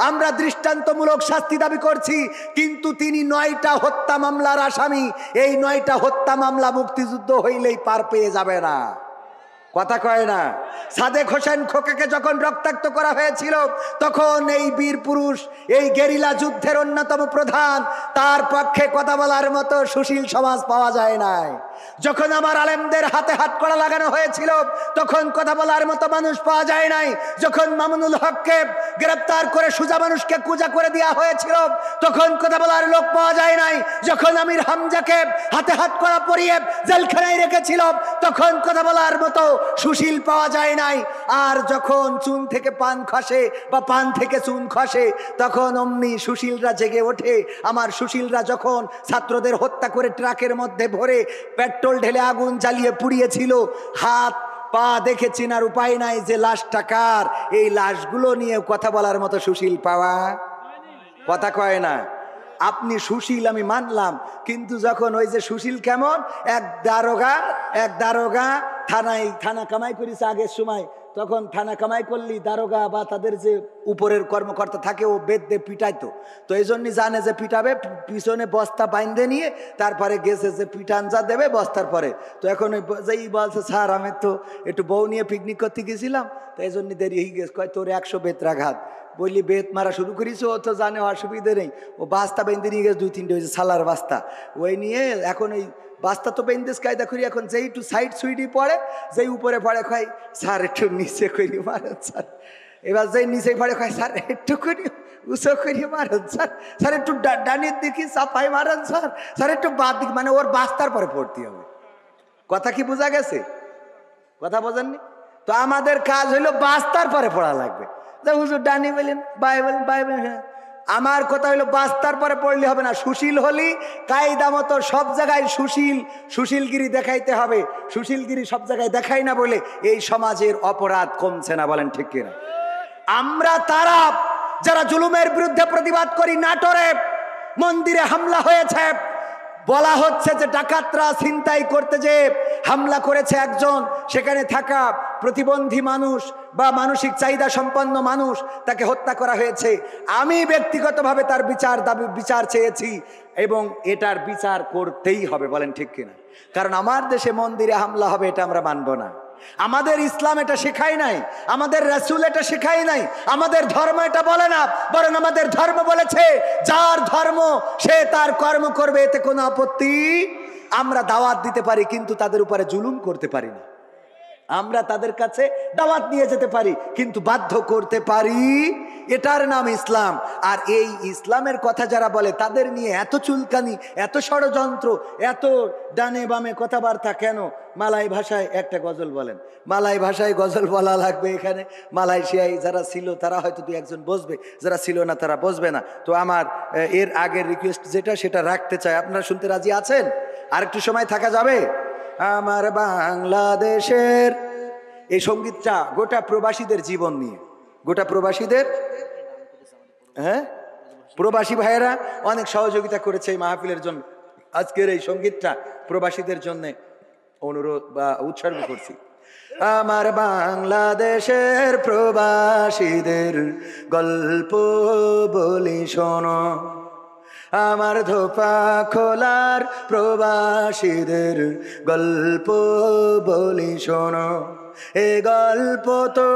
S1: আমরা দৃষ্টান্তমূলক শাস্তি দাবি করছি, কিন্তু তিনি 9টা হত্যা মামলার আসামি। এই 9টা হত্যা মামলা মুক্তিযুদ্ধ হইলেই পার পেয়ে যাবে না, কথা কয় না। সাদেক হোসেন খোকাকে যখন রক্তাক্ত করা হয়েছিল, তখন এই বীর পুরুষ, এই গেরিলা যুদ্ধের অন্যতম প্রধান, তার পক্ষে কথা বলার মতো সুশীল সমাজ পাওয়া যায় নাই। যখন আমার আলেমদের হাতে হাত কড়া লাগানো হয়েছিল, তখন কথা বলার মতো মানুষ পাওয়া যায় নাই। যখন মামুনুল হককে গ্রেপ্তার করে সুজা মানুষকে কুজা করে দেওয়া হয়েছিল, তখন কথা বলার লোক পাওয়া যায় নাই। যখন আমির হামজাকে হাতে হাত কড়া পরিয়ে জেলখানায় রেখেছিল, তখন কথা বলার মতো সুশীল পাওয়া যায় নাই। আর যখন চুন থেকে পান খসে বা পান থেকে চুন খসে, তখন অমনি সুশীলরা জেগে ওঠে। আমার সুশীলরা যখন ছাত্রদের হত্যা করে ট্রাকের মধ্যে ভরে পেট্রোল ঢেলে আগুন জ্বালিয়ে পুড়িয়েছিল, হাত পা দেখে চেনার উপায় নাই যে লাশটা কার। এই লাশগুলো নিয়ে কথা বলার মতো সুশীল পাওয়া, কথা কয় না। আপনি সুশীল আমি মানলাম, কিন্তু যখন ওই যে সুশীল কেমন, এক দারোগা থানা কামাই করেছে আগের সময়, তখন থানা কামাই করলি দারোগা বা তাদের যে উপরের কর্মকর্তা থাকে, ও বেদে পিটাইতো। তো এই জন্যই জানে যে পিটাবে, পিছনে বস্তা বাইন্ধে নিয়ে তারপরে গেছে যে পিটান যা দেবে বস্তার পরে। তো এখন যেই বলছে, স্যার আমি তো একটু বউ নিয়ে পিকনিক করতে গেছিলাম, তো এই জন্য দেরি হয়ে গেছে। কয় তোর 100 বেত্রাঘাত। বললি বেত মারা শুরু করেছে, ও তো জানে অসুবিধে নেই। ও বাস্তা বেঁধে নিয়ে গেছে 2-3টে, হয়েছে সালার বাস্তা। ওই নিয়ে এখন ওই বাস্তা তো বেঁধেস কায়দা করি, এখন যেই একটু সাইড সুইডি পড়ে, যেই উপরে পড়ে কয় স্যার একটু নিচে করি মারেন স্যার। এবার যেই নিচে পড়ে কয় স্যার একটু করি উঁচু করি মারেন স্যার, স্যার একটু ডানির দিকে চাপাই মারেন স্যার, স্যার একটু বাদ দিক, মানে ওর বাস্তার পরে পড়তে হবে। কথা কি বোঝা গেছে? কথা বোঝেননি তো? আমাদের কাজ হইলো বাস্তার পরে পড়া লাগবে। হুজুর ডানি বলেন, বাই বলেন, বাই বলেন, হ্যাঁ। আমার কথা হইলো বাস্তার পরে পড়লে হবে না। সুশীল হলি কায়দা মতো সব জায়গায় সুশীলগিরি দেখাইতে হবে। সুশীলগিরি সব জায়গায় দেখাই না বলে এই সমাজের অপরাধ কমছে না, বলেন ঠিক কিনা? আমরা তারা যারা জুলুমের বিরুদ্ধে প্রতিবাদ করি, নাটোরে মন্দিরে হামলা হয়েছে, বলা হচ্ছে যে ডাকাতরা ছিনতাই করতে যে হামলা করেছে একজন, সেখানে থাকা প্রতিবন্ধী মানুষ বা মানসিক চাহিদা সম্পন্ন মানুষ, তাকে হত্যা করা হয়েছে। আমি ব্যক্তিগতভাবে তার বিচার চেয়েছি এবং এটার বিচার করতেই হবে, বলেন ঠিক কিনা? কারণ আমার দেশে মন্দিরে হামলা হবে এটা আমরা মানব না। আমাদের ইসলাম এটা শেখায় নাই, আমাদের রাসূল এটা শেখায় নাই, আমাদের ধর্ম এটা বলে না। বরং আমাদের ধর্ম বলেছে যার ধর্ম সে তার কর্ম করবে, এতে কোনো আপত্তি। আমরা দাওয়াত দিতে পারি, কিন্তু তাদের উপরে জুলুম করতে পারি না। আমরা তাদের কাছে দাওয়াত নিয়ে যেতে পারি, কিন্তু বাধ্য করতে পারি, এটার নাম ইসলাম। আর এই ইসলামের কথা যারা বলে তাদের নিয়ে এত চুলকানি, এত ষড়যন্ত্র, এত ডানে বামে কথাবার্তা কেন? মালাই ভাষায় একটা গজল বলেন, মালাই ভাষায় গজল বলা লাগবে এখানে। মালয়েশিয়ায় যারা ছিল তারা হয়তো 2-1 বসবে, যারা ছিল না তারা বসবে না। তো আমার এর আগের রিকোয়েস্ট যেটা, সেটা রাখতে চাই। আপনারা শুনতে রাজি আছেন? আর একটু সময় থাকা যাবে? আমার বাংলাদেশের এই সঙ্গীতটা গোটা প্রবাসীদের জীবন নিয়ে, গোটা প্রবাসীদের, হ্যাঁ, প্রবাসী ভাইয়েরা অনেক সহযোগিতা করেছে এই মাহফিলের জন্য। আজকের এই সঙ্গীতটা প্রবাসীদের জন্য অনুরোধ বা উৎসর্গ করছি। আমার বাংলাদেশের প্রবাসীদের গল্প বলি শোনো, আমার ধোপা খোলার প্রবাসীদের গল্প বলি শোনো। এ গল্প তো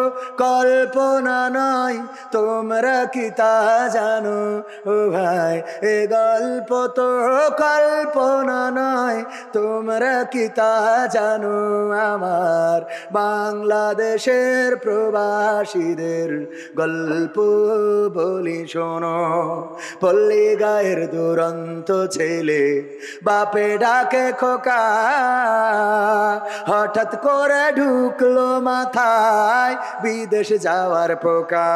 S1: কল্পনা নয়, তোমরা কি তা জানো ও ভাই? এ গল্প তো কল্পনা নয়, তোমরা কি তা জানো? আমার বাংলাদেশের প্রবাসীদের গল্প বলি শোনো। পল্লী গায়ের দুরন্ত ছেলে বাপে ডাকে খোকা, হঠাৎ করে ঢুকলো মাথায় বিদেশ যাওয়ার পোকা।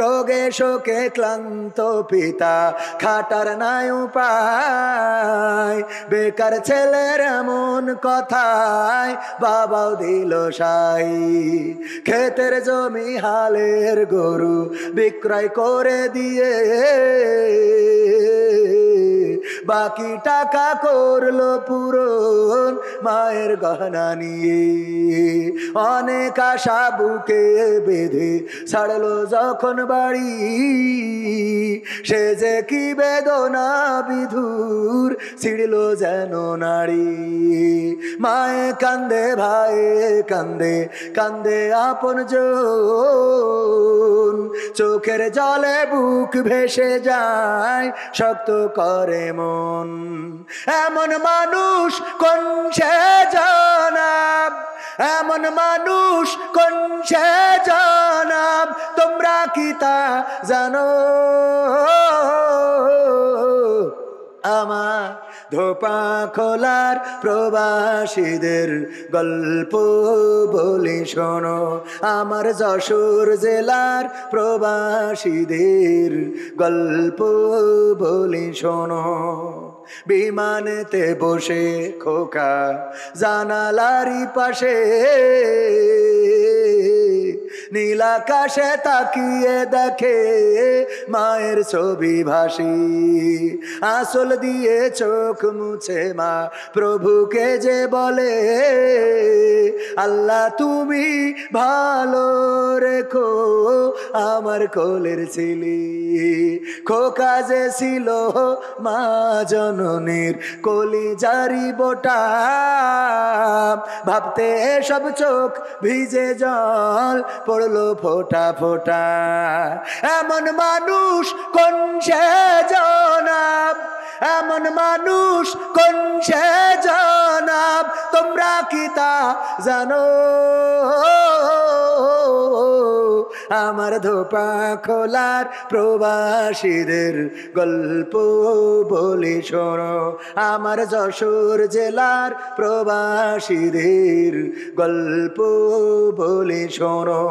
S1: রোগে শোকে ক্লান্ত পিতা খাটার নাই উপায়, বেকার ছেলের এমন কথায় বাবাও দিল সাই। ক্ষেতের জমি হালের গরু বিক্রয় করে দিয়ে বাকি টাকা করলো পূরণ মায়ের গহনা নিয়ে। অনেক আশা বুকে বেঁধে ছাড়লো যখন বাড়ি, সে যে কি বেদনা বিধুর ছিড়ল যেন নারী। মায়ে কান্দে, ভাইয়ে কান্দে, কান্দে আপন জন, চোখের জলে বুক ভেসে যায়, শক্ত করে মন। এমন মানুষ কোন সে জনাব, এমন মানুষ কোন সে জনাব, তোমরা কি তা জানো? আমার ধোপা খোলার প্রবাসীদের গল্প বলি শোনো, আমার যশোর জেলার প্রবাসীদের গল্প বলি শোনো। বিমানেতে বসে খোকা জানালারি পাশে, নীল আকাশে তাকিয়ে দেখে মায়ের ছবি ভাসি। আঁচল দিয়ে চোখ মুছে মা প্রভুকে যে বলে, আল্লাহ তুমি ভালো রেখো আমার কোলের ছেলে। খোকা যে ছিল মা জননীর কলিজারি বোটা, ভাবতে সব চোখ ভিজে জল পড়লো ফোঁটা ফোঁটা। এমন মানুষ কোন সে জনাব, এমন মানুষ কোন সে জনাব, তোমরা কি তা জানো? আমার ধোপা খোলার প্রবাসীদের গল্প বলি শোনো, আমার যশোর জেলার প্রবাসীদের গল্প বলি শোনো।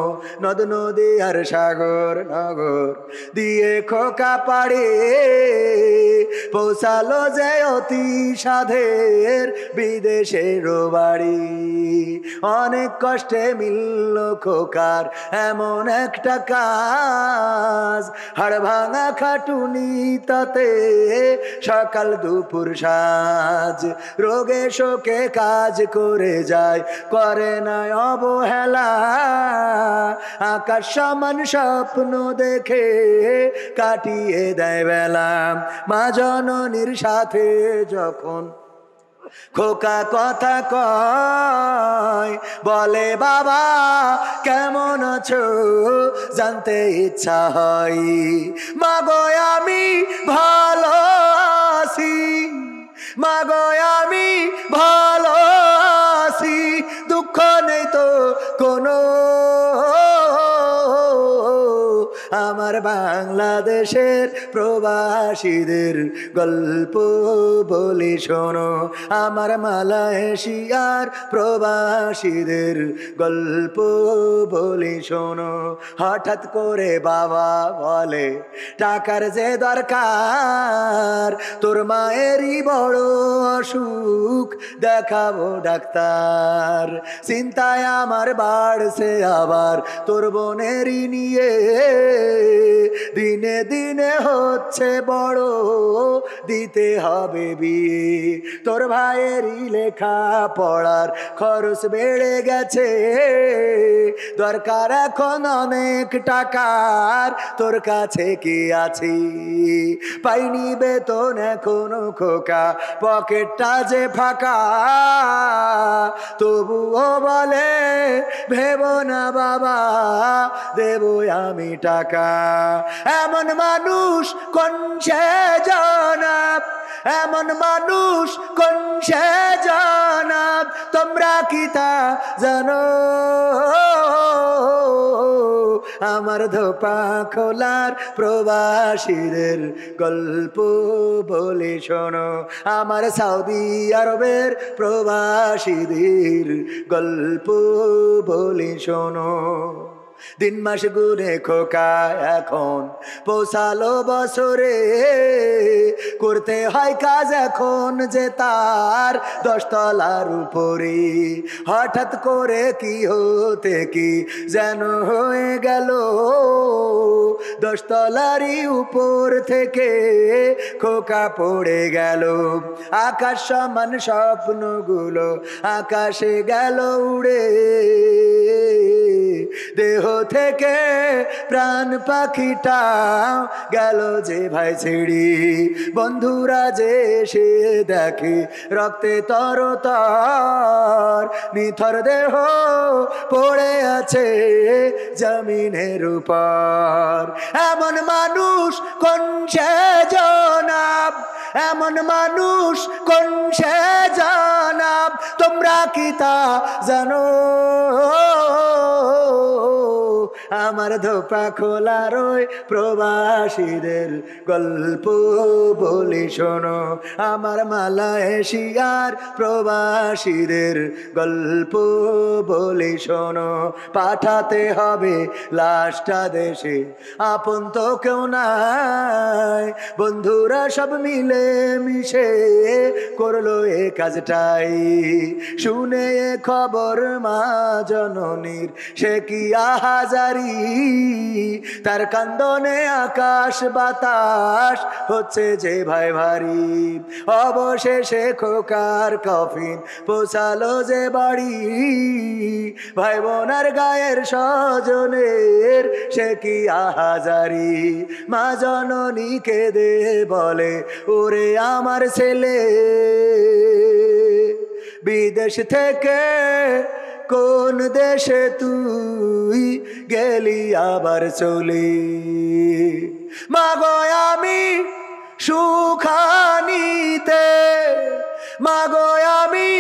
S1: নদ নদী আর সাগর নগর দিয়ে খোকা পাড়ে পৌঁছালো যে অতি সাধের বিদেশের বাড়ি। অনেক কষ্টে মিলল খোকার এমন একটা কাজ, হাড় ভাঙা খাটুনি তাতে সকাল দুপুর সাজ। রোগে শোকে কাজ করে যায়, করে না অবহেলা, আকাশ সমান স্বপ্ন দেখে কাটিয়ে দেয় বেলা। মা জননীর সাথে যখন খোকা কথা কয়, বলে বাবা কেমন আছো জানতে ইচ্ছা হয়। মাগো আমি ভালো আছি, মাগো আমি ভালো আছি, দুঃখ নেই তো কোনো। আমার বাংলাদেশের প্রবাসীদের গল্প বলি শোনো, আমার মালয়েশিয়ার প্রবাসীদের গল্প বলি শোনো। হঠাৎ করে বাবা বলে টাকার যে দরকার, তোর মায়েরই বড় অসুখ দেখাবো ডাক্তার। চিন্তায় আমার বাড়ছে আবার তোর বোনেরই নিয়ে, দিনে দিনে হচ্ছে বড় দিতে হবে বিয়ে। তোর ভাইয়েরই লেখা পড়ার খরচ বেড়ে গেছে, দরকার এখন অনেক টাকার, তোর কাছে কি আছে? পাইনি বেতন এখনো খোকা, পকেটটা যে ফাঁকা, তবুও বলে ভেবো না বাবা দেবো আমি টাকা। এমন মানুষ কোন সে জনাব, এমন মানুষ কোন সে জনাব, তোমরা কি তা জানো? আমার ধোপা খোলার প্রবাসীদের গল্প বলে শোনো, আমার সৌদি আরবের প্রবাসীদের গল্প বলে শোনো। দিন মাস গুনে খোকা এখন পৌঁছালো বছরে, করতে হয় কাজ এখন যে তার 10 তলার উপরে। হঠাৎ করে কি হতে কি যেন হয়ে গেল, 10 তলারই উপর থেকে খোকা পড়ে গেল। আকাশ সমান স্বপ্নগুলো আকাশে গেল উড়ে, দেহ থেকে প্রাণ পাখিটা গেল যে ভাই ছেড়ে। বন্ধুরা যে সে দেখে রক্তে তরতার, নিথর দেহ পড়ে আছে জমিনের উপর। এমন মানুষ কোন সে জনাব, এমন মানুষ কোন সে জনাব, তোমরা কি তা জানো? আমার ধোপা খোলার ওই প্রবাসীদের গল্প বলি শোনো, আমার মালয়েশিয়ার প্রবাসীদের গল্প বলি শোনো। পাঠাতে হবে লাশটা দেশে, আপন তো কেউ নাই, বন্ধুরা সব মিলে মিশে করলো এ কাজটাই। শুনে এ খবর মা জননীর সে কি আহাজারি, তার কান্দনে আকাশ বাতাস হচ্ছে যে ভাই ভারী। অবশেষে খোকার কফিন পৌঁছালো যে বাড়ি, ভাই বোনার গায়ের স্বজনের সে কি আহাজারি। মা জননী কেঁদে বলে ওরে আমার ছেলে, বিদেশ থেকে কোন দেশে তুই গেলি আবার চলে। মাগো আমি সুখানিতে, মাগো আমি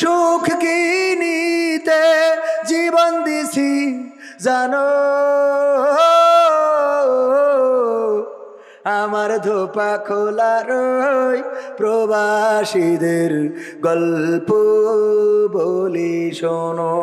S1: সুখ কিনিতে জীবন দিছি জানো, আমার ধোপা খোলার ওই প্রবাসীদের গল্প বলি শোনো।